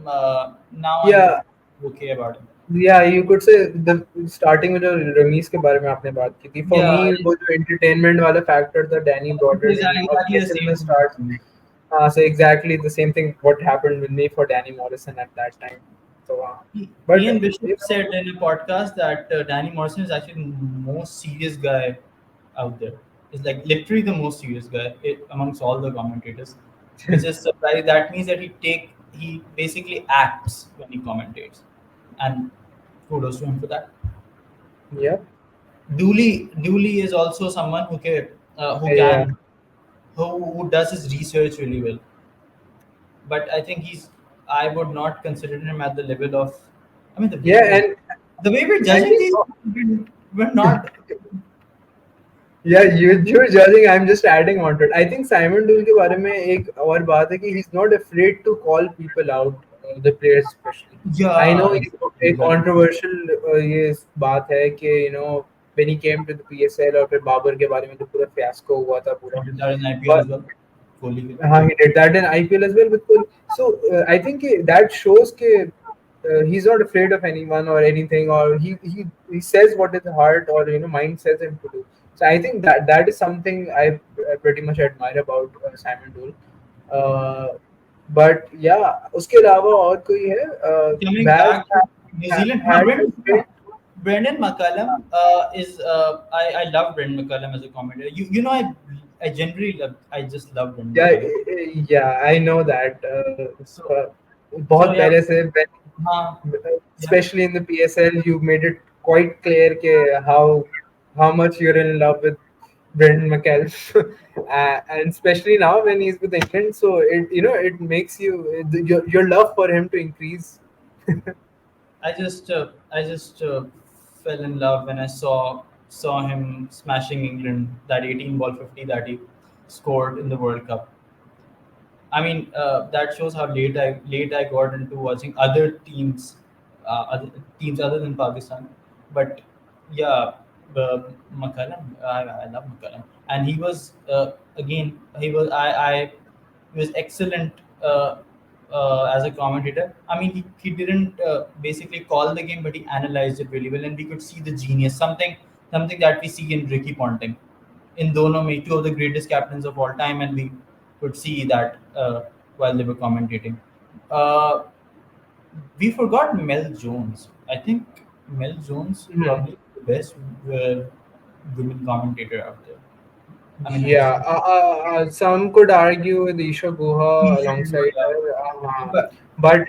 Speaker 1: I'm
Speaker 2: Yeah,
Speaker 1: okay about him.
Speaker 2: या you could say the starting में जो रमीज के बारे में आपने बात की थी, फॉर
Speaker 1: Yeah,
Speaker 2: मी वो जो एंटरटेनमेंट वाला फैक्टर था, डैनी ब्रॉट इट इन और
Speaker 1: exactly the
Speaker 2: पीएसएल में
Speaker 1: same thing
Speaker 2: start.
Speaker 1: for me.
Speaker 2: So exactly the same thing what happened with me for Danny Morrison at that time. So but
Speaker 1: Ian Bishop
Speaker 2: you know,
Speaker 1: said in a podcast that Danny Morrison is actually the most serious guy out there. Is like literally the most serious guy amongst all the commentators, which is surprising. That means that he basically acts when he commentates, and kudos to him for that.
Speaker 2: yeah,
Speaker 1: Dooley is also someone who
Speaker 2: yeah,
Speaker 1: can who does his research really well. But I think I would not consider him at the level of. I mean,
Speaker 2: yeah, and
Speaker 1: the way we're
Speaker 2: I
Speaker 1: judging
Speaker 2: think
Speaker 1: these, we're not.
Speaker 2: yeah, you're judging. I'm just adding on to it. I think Simon Doull के बारे में एक और बात है कि he's not afraid to call people out, the players especially. I know
Speaker 1: Yeah,
Speaker 2: एक
Speaker 1: exactly.
Speaker 2: controversial ये बात है कि when he came to the PSL और फिर बाबर के बारे में जो पूरा fiasco हुआ था
Speaker 1: He
Speaker 2: पूरा.
Speaker 1: did that in IPL as
Speaker 2: But
Speaker 1: well. Kohli के
Speaker 2: he did that in IPL as well with Kohli. So I think that shows that he's not afraid of anyone or anything, or he says what his heart or mind says him to do. So I think that is something I pretty much admire about Simon Doull. Uh, but yeah, उसके अलावा और कोई है?
Speaker 1: Coming
Speaker 2: Baz
Speaker 1: back to New Zealand,
Speaker 2: had a great.
Speaker 1: Brendan McCullum is I love Brendan McCullum as a commentator. You know I just love Brendan
Speaker 2: Yeah,
Speaker 1: McCullum.
Speaker 2: yeah, I know that.
Speaker 1: So
Speaker 2: बहुत
Speaker 1: yeah,
Speaker 2: पहले से
Speaker 1: uh, yeah.
Speaker 2: especially in the PSL, you made it quite clear how much you're in love with Brendan McCullum, and especially now when he's with England, so it makes your love for him to increase.
Speaker 1: I just fell in love when I saw him smashing England, that 18 ball 50 that he scored in the World Cup. I mean, that shows how late I got into watching other teams other than Pakistan. But yeah, McCullum, I love McCullum, and he was again he was excellent as a commentator. I mean, he didn't basically call the game, but he analyzed it really well, and we could see the genius, something that we see in Ricky Ponting in dono में two of the greatest captains of all time, and we could see that while they were commentating. Uh, we forgot Mel Jones. I think Mel Jones
Speaker 2: Mhm.
Speaker 1: probably the best uh, women commentator out there. I mean,
Speaker 2: Yeah, some could argue with Isha Guha
Speaker 1: easily,
Speaker 2: alongside
Speaker 1: yeah.
Speaker 2: her,
Speaker 1: But
Speaker 2: but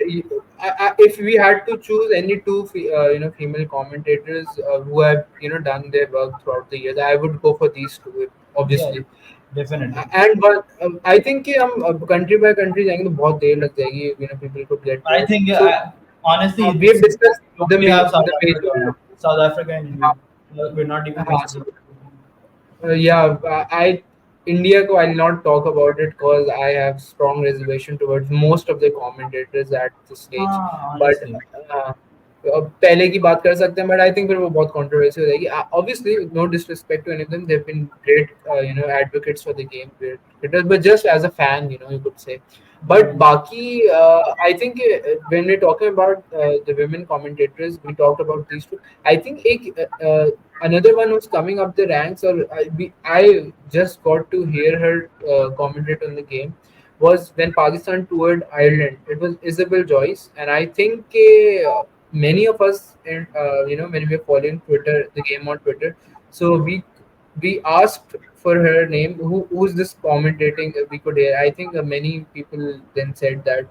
Speaker 2: if we had to choose any two, female commentators who have done their work throughout the years, I would go for these two,
Speaker 1: yeah,
Speaker 2: obviously.
Speaker 1: definitely.
Speaker 2: And but I think कि हम country by country जाएंगे तो बहुत देर लग जाएगी, people could get
Speaker 1: I
Speaker 2: bored.
Speaker 1: think
Speaker 2: So
Speaker 1: honestly,
Speaker 2: we have discussed
Speaker 1: we
Speaker 2: the
Speaker 1: only have South
Speaker 2: the
Speaker 1: Africa
Speaker 2: major.
Speaker 1: now. South Africa and India. We're not even
Speaker 2: So
Speaker 1: considering.
Speaker 2: yeah, India ko I'll not talk about it because I have strong reservation towards most of the commentators at this stage. But
Speaker 1: Honestly.
Speaker 2: पहले की बात कर सकते हैं, but I think फिर वो बहुत controversy हो जाएगी. Obviously, no disrespect to any of them, they've been great, advocates for the game, great cricketers, but just as a fan, you could say. But
Speaker 1: Mm.
Speaker 2: Baki, I think when we're talking about the women commentators, we talked about these two. I think another one who's coming up the ranks, or I just got to hear her commentate on the game, was when Pakistan toured Ireland. It was Isobel Joyce, and I think many of us, when we were following the game on Twitter, so we asked for her name. Who's this commentating? We could hear. I think many people then said that,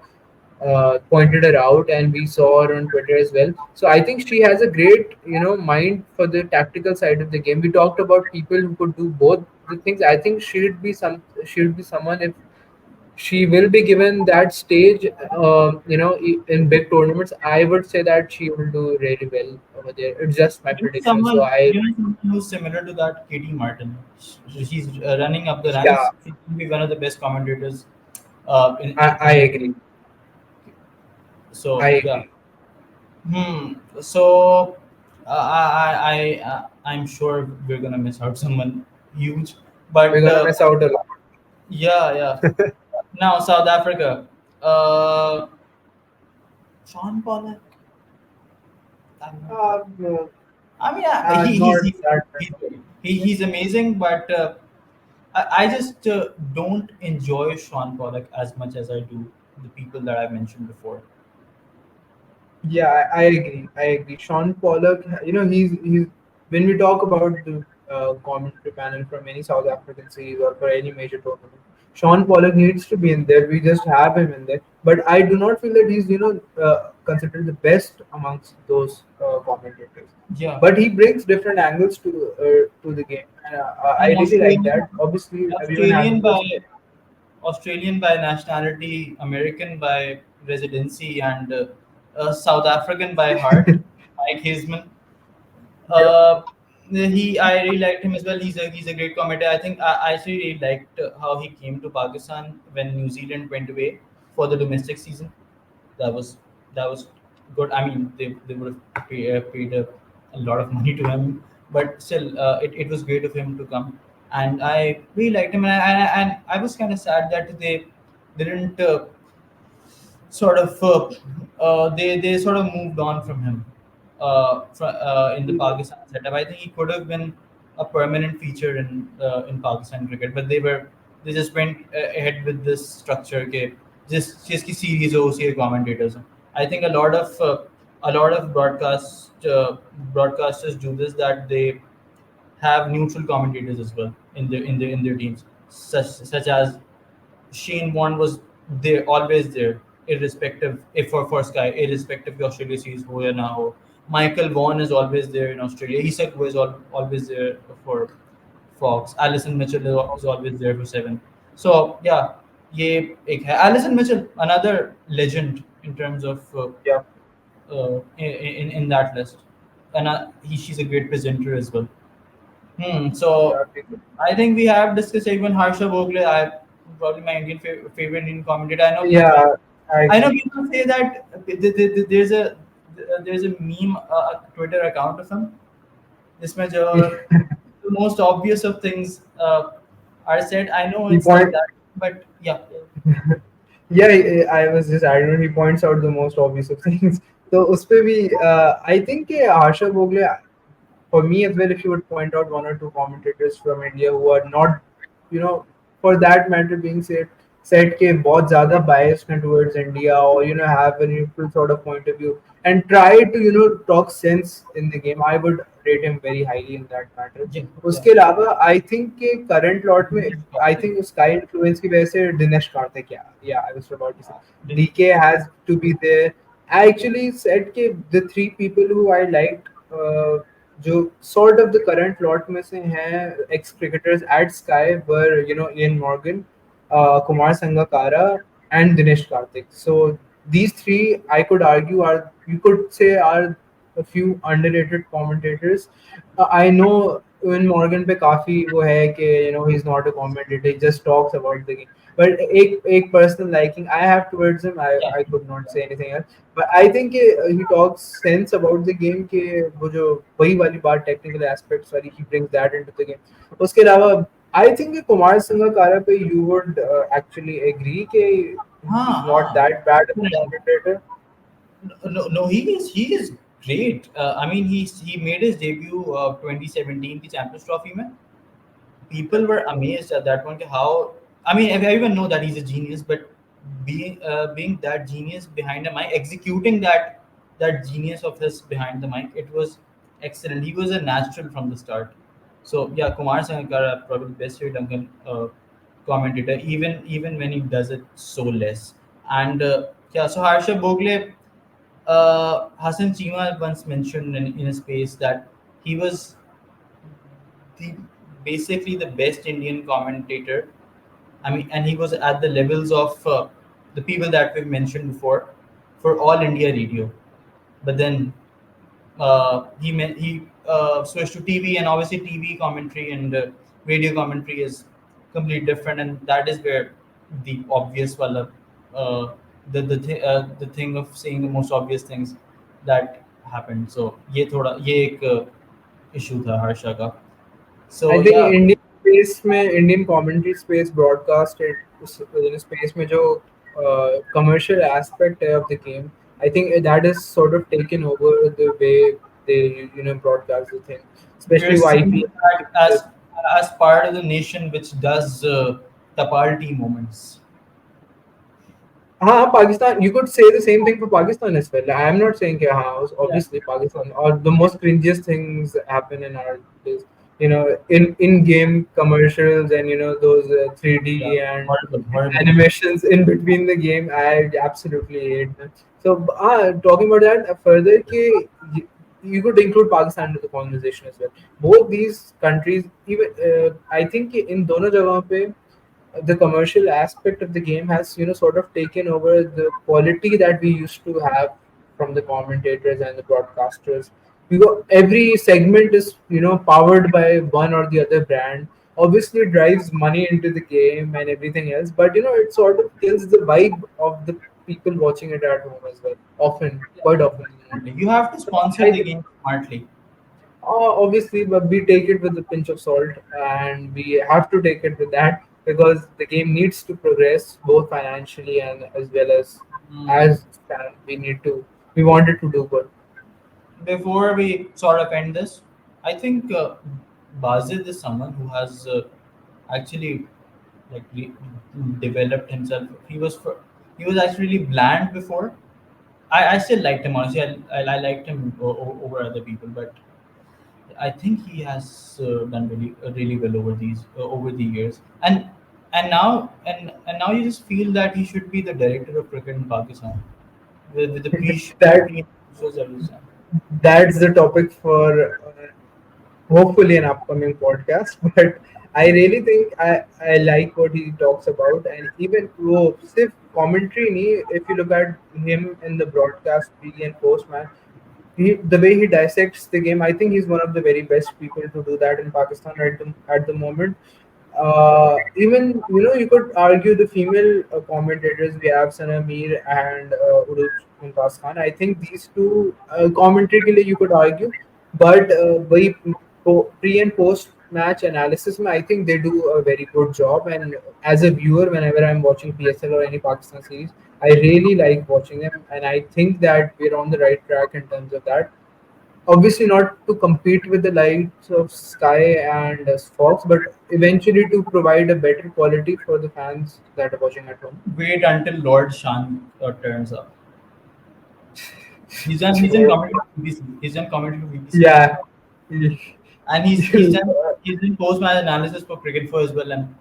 Speaker 2: pointed her out, and we saw her on Twitter as well. So I think she has a great, mind for the tactical side of the game. We talked about people who could do both the things. I think she would be someone, if she will be given that stage, in big tournaments. I would say that she will do really well over there. It's just my prediction. So
Speaker 1: Someone who's similar to that, Katie Martin. She's running up the
Speaker 2: yeah,
Speaker 1: ranks. She will be one of the best commentators
Speaker 2: I
Speaker 1: in
Speaker 2: agree. I
Speaker 1: so yeah.
Speaker 2: agree.
Speaker 1: So I'm sure we're gonna miss out someone huge,
Speaker 2: We're
Speaker 1: but
Speaker 2: gonna miss out a lot.
Speaker 1: yeah. Now South Africa, Sean Pollock.
Speaker 2: No,
Speaker 1: I mean,
Speaker 2: not that kind
Speaker 1: he's
Speaker 2: of.
Speaker 1: he's amazing, but I just don't enjoy Sean Pollock as much as I do the people that I mentioned before.
Speaker 2: Yeah, I agree. I agree. Sean Pollock, he's when we talk about the commentary panel from any South African series or for any major tournament, Sean Pollock needs to be in there. We just have him in there, but I do not feel that he's considered the best amongst those commentators.
Speaker 1: Yeah,
Speaker 2: But he brings different angles to the game, and I
Speaker 1: and
Speaker 2: really like that. Obviously, everyone has a
Speaker 1: Australian by
Speaker 2: personal.
Speaker 1: Australian by nationality, American by residency, and South African by heart. Mike Haysman.
Speaker 2: Yep.
Speaker 1: Uh, I really liked him as well. He's a great commentator. I think I actually really liked how he came to Pakistan when New Zealand went away for the domestic season. That was that was good. I mean, they would have paid a lot of money to him, but still, it was great of him to come. And I really liked him, and I was kind of sad that they didn't sort of they sort of moved on from him in the Pakistan setup. I think he could have been a permanent feature in Pakistan cricket, but they just went ahead with this structure. Okay, just की series हो उसी के commentators हो. I think a lot of broadcasters do this, that they have neutral commentators as well in their teams, such as Shane Warne was there, always there, irrespective if for Sky, irrespective of Australia series ho ya na ho. Michael Vaughan is always there in Australia. Isak was always there for Fox. Alison Mitchell is always there for Seven. So yeah, ये एक है Alison Mitchell, another legend in terms of
Speaker 2: Yeah.
Speaker 1: in that list, and she's a great presenter as well. So
Speaker 2: Yeah.
Speaker 1: I think we have discussed even Harsha Bhogle. I probably my favorite Indian commentator.
Speaker 2: Yeah. I
Speaker 1: I know
Speaker 2: agree.
Speaker 1: people say that there's a meme, a Twitter account of him. जिसमें जो the most obvious of things are said. I know
Speaker 2: He
Speaker 1: it's like
Speaker 2: point.
Speaker 1: that, but yeah,
Speaker 2: Yeah, I was just I don't know. He points out the most obvious of things. So उसपे भी I think Harsha Bhogle, for me as well, if you would point out one or two commentators from India who are not, for that matter being said के बहुत ज़्यादा biased हैं towards India, or have a neutral sort of point of view and try to talk sense in the game, I would rate him very highly in that matter.
Speaker 1: yeah, yeah.
Speaker 2: उसके अलावा I think के current lot में
Speaker 1: Dinesh
Speaker 2: I
Speaker 1: Karthik.
Speaker 2: think Sky influence की वजह से Dinesh Karthik, yeah, I was about to say
Speaker 1: Din-
Speaker 2: DK has to be there. I actually said कि the three people who I liked, जो sort of the current lot में से हैं ex cricketers at Sky were Ian Morgan, Kumar Sangakkara, and Dinesh Karthik. So these three, I could argue, are you could say are a few underrated commentators. I know Ian Morgan पे काफी वो है कि he's not a commentator, he just talks about the game. But एक personal liking I have towards him,
Speaker 1: yeah,
Speaker 2: I could not say anything else. But I think he talks sense about the game कि वो जो वही वाली बात technical aspects वाली, he brings that into the game. उसके अलावा I think Kumar Sangakkara पे you would actually agree कि
Speaker 1: हाँ
Speaker 2: he's not
Speaker 1: हाँ.
Speaker 2: that bad of a
Speaker 1: Definitely.
Speaker 2: commentator.
Speaker 1: No, he is great. I mean, he made his debut 2017 की Champions Trophy में. People were amazed at that point. How, I mean, I even know that he's a genius, but being that genius behind the mic, executing that genius of his behind the mic, it was excellent. He was a natural from the start. So yeah, Kumar Sangakkara, probably the best Sri Lankan commentator, even when he does it so less. And yeah, so Harsha Bhogle, Hassan Chima once mentioned in a space that he was the basically the best Indian commentator. I mean, and he was at the levels of the people that we've mentioned before for all India radio. But then he switched to TV, and obviously TV commentary and radio commentary is completely different, and that is where the obvious wala, the thing of saying the most obvious things that happened. So ये एक issue था हर्षा का.
Speaker 2: I
Speaker 1: So
Speaker 2: think
Speaker 1: yeah,
Speaker 2: Indian space में Indian commentary space broadcast space में जो commercial aspect है of the game, I think that is sort of taken over the way they broadcast the thing,
Speaker 1: We're
Speaker 2: especially
Speaker 1: seeing
Speaker 2: YP.
Speaker 1: that as part of the nation which does Tapalti moments.
Speaker 2: Pakistan. You could say the same thing for Pakistan as well. I am not saying कि
Speaker 1: Yeah.
Speaker 2: obviously Pakistan or the most cringiest things happen in our days. In game commercials and those
Speaker 1: Yeah.
Speaker 2: 3D and
Speaker 1: Horrible, horrible.
Speaker 2: animations in between the game. I absolutely hate them. So talking about that further, you could include Pakistan into the conversation as well. Both these countries, even I think कि in दोनों जगहों पे the commercial aspect of the game has sort of taken over the quality that we used to have from the commentators and the broadcasters. Every segment is powered by one or the other brand. Obviously it drives money into the game and everything else, but it sort of kills the vibe of the people watching it at home as well, often,
Speaker 1: Yeah,
Speaker 2: quite often.
Speaker 1: definitely. You have to
Speaker 2: So
Speaker 1: sponsor
Speaker 2: I
Speaker 1: the
Speaker 2: think
Speaker 1: game smartly.
Speaker 2: obviously, but we take it with a pinch of salt, and we have to take it with that because the game needs to progress both financially and as well
Speaker 1: Hmm.
Speaker 2: as we need to. We want it to do good.
Speaker 1: Before we sort of end this, I think Bazid is someone who has actually like developed himself. He was actually bland before. I still liked him honestly. I liked him over other people, but I think he has done really well over the years. And now you just feel that he should be the director of cricket in Pakistan with the
Speaker 2: that
Speaker 1: pre shows every time.
Speaker 2: that's the topic for hopefully an upcoming podcast. But I really think I like what he talks about, and even सिर्फ commentary नहीं, if you look at him in the broadcast pre and post match, the way he dissects the game, I think he's one of the very best people to do that in Pakistan at the moment. Even you could argue the female commentators we have Sana Mir and Uruj Mumtaz Khan. I think these two commentary के लिए you could argue, but वही pre and post match analysis में I think they do a very good job. And as a viewer, whenever I'm watching PSL or any Pakistan series, I really like watching them, and I think that we're on the right track in terms of that. Obviously, not to compete with the likes of Sky and Fox, but eventually to provide a better quality for the fans that are watching at home.
Speaker 1: Wait until Lord Shan turns up. He's in
Speaker 2: So,
Speaker 1: commentary for BBC. He's done commentary for BBC,
Speaker 2: yeah.
Speaker 1: and he's done post match analysis for Cricket 4 as well. And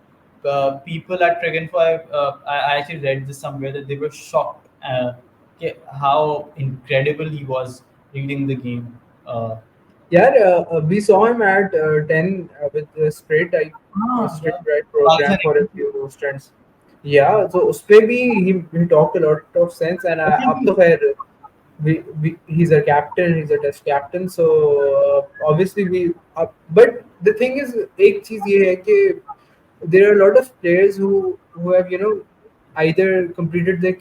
Speaker 1: people at Cricket 5, I actually read this somewhere that they were shocked how incredible he was reading the game.
Speaker 2: Yeah, we saw him at 10 with the straight
Speaker 1: Yeah.
Speaker 2: right program
Speaker 1: Pakistan
Speaker 2: for a
Speaker 1: Cricket.
Speaker 2: few stunts. Yeah, so उसपे भी he talked a lot of sense, and अब तो
Speaker 1: Definitely.
Speaker 2: खैर he's a captain, he's a test captain, so obviously but the thing is एक चीज ये है कि there are a lot of players who have either completed their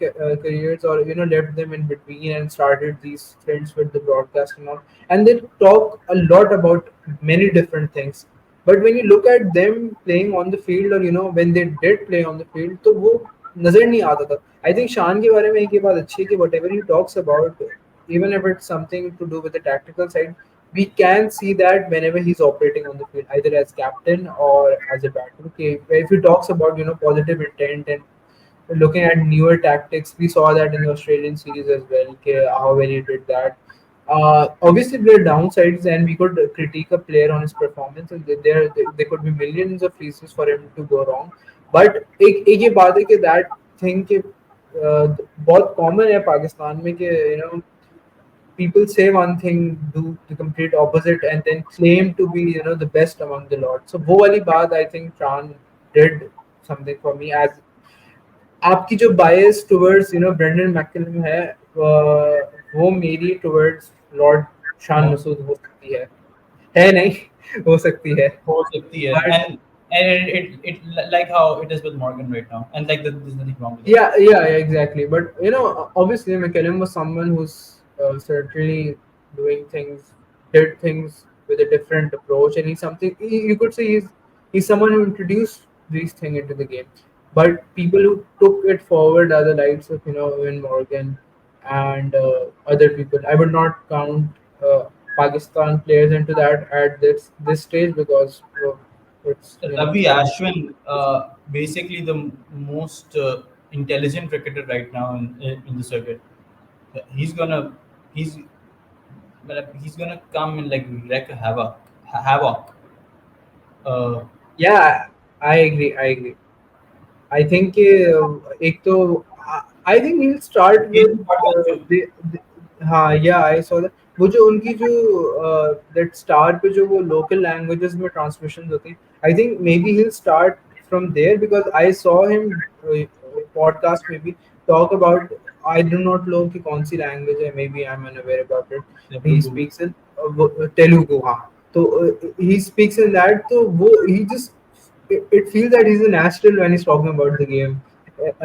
Speaker 2: careers or left them in between and started these threads with the broadcast and all, and they talk a lot about many different things. But when you look at them playing on the field, or when they did play on the field, तो वो नजर नहीं आता था. I think शान के बारे में एक ये बात अच्छी है कि whatever he talks about, even if it's something to do with the tactical side, we can see that whenever he's operating on the field, either as captain or as a batter. Okay, if he talks about positive intent and looking at newer tactics, we saw that in the Australian series as well. Okay, how well he did that. Obviously, there are downsides, and we could critique a player on his performance, and there could be millions of reasons for him to go wrong. But एक ये बात है कि that thing कि बहुत common है पाकिस्तान में कि people say one thing, do the complete opposite, and then claim to be the best among the lot. So वो वाली बात I think Chan did something for me. As आपकी जो bias towards Brendan McCullum है, वो मेरी towards Lord शान
Speaker 1: हो
Speaker 2: मसूद हो सकती है नहीं हो सकती है.
Speaker 1: हो सकती है.
Speaker 2: But
Speaker 1: And it like how it is with Morgan right now, and like there's nothing wrong with it.
Speaker 2: yeah, exactly. But obviously, McCullum was someone who's certainly doing things, did things with a different approach, and you could say he's someone who introduced these things into the game. But people who took it forward are the likes of Evan Morgan. and other people. I would not count Pakistan players into that at this stage because it's
Speaker 1: Ravi
Speaker 2: some.
Speaker 1: Ashwin, basically the most intelligent cricketer right now in the circuit. He's gonna he's he's gonna come and like wreak havoc. Uh,
Speaker 2: Yeah, I agree. I agree. I think एक तो I think he'll start
Speaker 1: he's
Speaker 2: with
Speaker 1: got that
Speaker 2: हाँ yeah I saw that वो जो उनकी जो that star पे जो वो local languages में transmissions होती हैं I think maybe he'll start from there because I saw him podcast maybe talk about I do not know कि कौन सी language है maybe I'm unaware about it he
Speaker 1: Telugu.
Speaker 2: speaks in Telugu हाँ तो he speaks in that तो वो he just it feels that he's a natural when he's talking about the game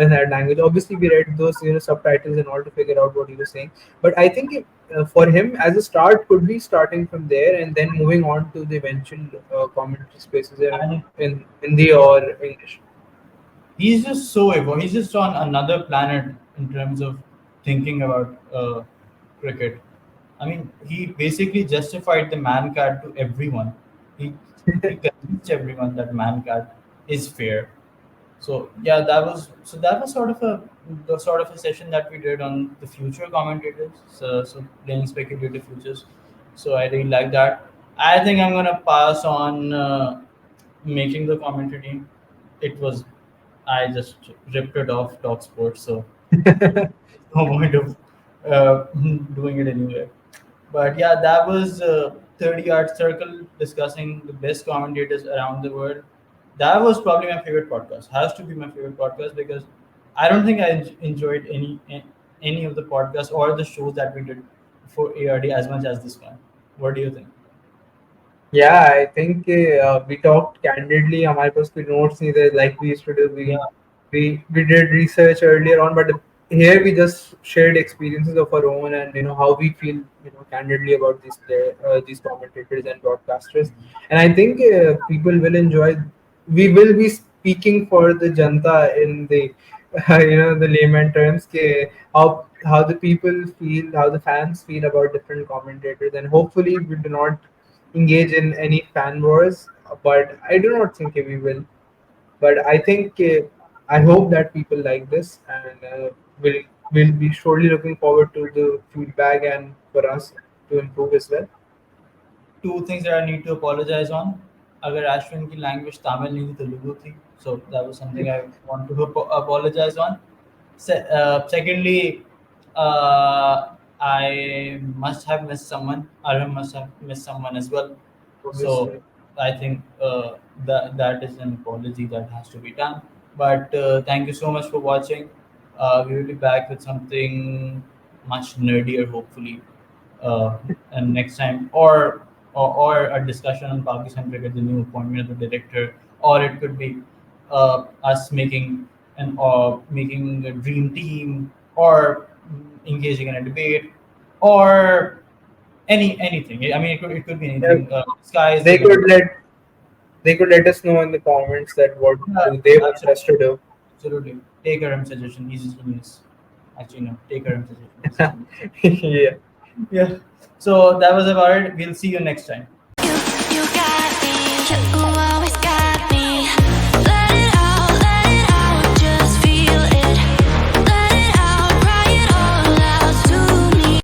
Speaker 2: in that language. Obviously, we read those subtitles and all to figure out what he was saying. But I think for him, as a start, could be starting from there and then moving on to the eventual commentary spaces
Speaker 1: And
Speaker 2: in Hindi or English.
Speaker 1: he's just so evolved. He's just on another planet in terms of thinking about cricket. I mean, he basically justified the man card to everyone. He he convinced everyone that man card is fair. So yeah, that was sort of a session that we did on the future commentators. So playing speculative futures. So I really like that. I think I'm gonna pass on making the commentary. It was I just ripped it off Talk Sports, so no point of doing it anyway. But yeah, that was 30 Yard Circle discussing the best commentators around the world. That was probably my favorite podcast. Has to be my favorite podcast because I don't think I enjoyed any of the podcasts or the shows that we did for ARD as much as this one. What do you think?
Speaker 2: Yeah, I think we talked candidly. हमारे पास कोई notes नहीं थे like we used to do.
Speaker 1: Yeah,
Speaker 2: We did research earlier on, but here we just shared experiences of our own and how we feel candidly about these commentators and broadcasters. And I think people will enjoy. We will be speaking for the janta in the the layman terms. के how the people feel, how the fans feel about different commentators, and hopefully we do not engage in any fan wars, but I do not think we will. But I think I hope that people like this and will be surely looking forward to the feedback and for us to improve as well.
Speaker 1: two things that I need to apologize on. अगर अश्विन की language Tamil नहीं थी तेलुगु थी, so that was something I want to apologize on. Secondly, I must have missed someone. Arham must have missed someone as well. So
Speaker 2: Obviously,
Speaker 1: I think that is an apology that has to be done. But thank you so much for watching. We will be back with something much nerdier, hopefully, uh, and next time, or a discussion on Pakistan cricket, the new appointment of the director, or it could be us making a dream team, or engaging in a debate, or anything. I mean, it could be
Speaker 2: yeah,
Speaker 1: anything. Sky is the
Speaker 2: they
Speaker 1: limit.
Speaker 2: could let they could let us know in the comments that what
Speaker 1: Yeah,
Speaker 2: do they want us
Speaker 1: absolutely,
Speaker 2: to do.
Speaker 1: absolutely. Take a suggestion. He's a genius. Actually, no. Take a suggestion. He's a genius.
Speaker 2: Yeah.
Speaker 1: Yeah. So that was about it. We'll see you next time.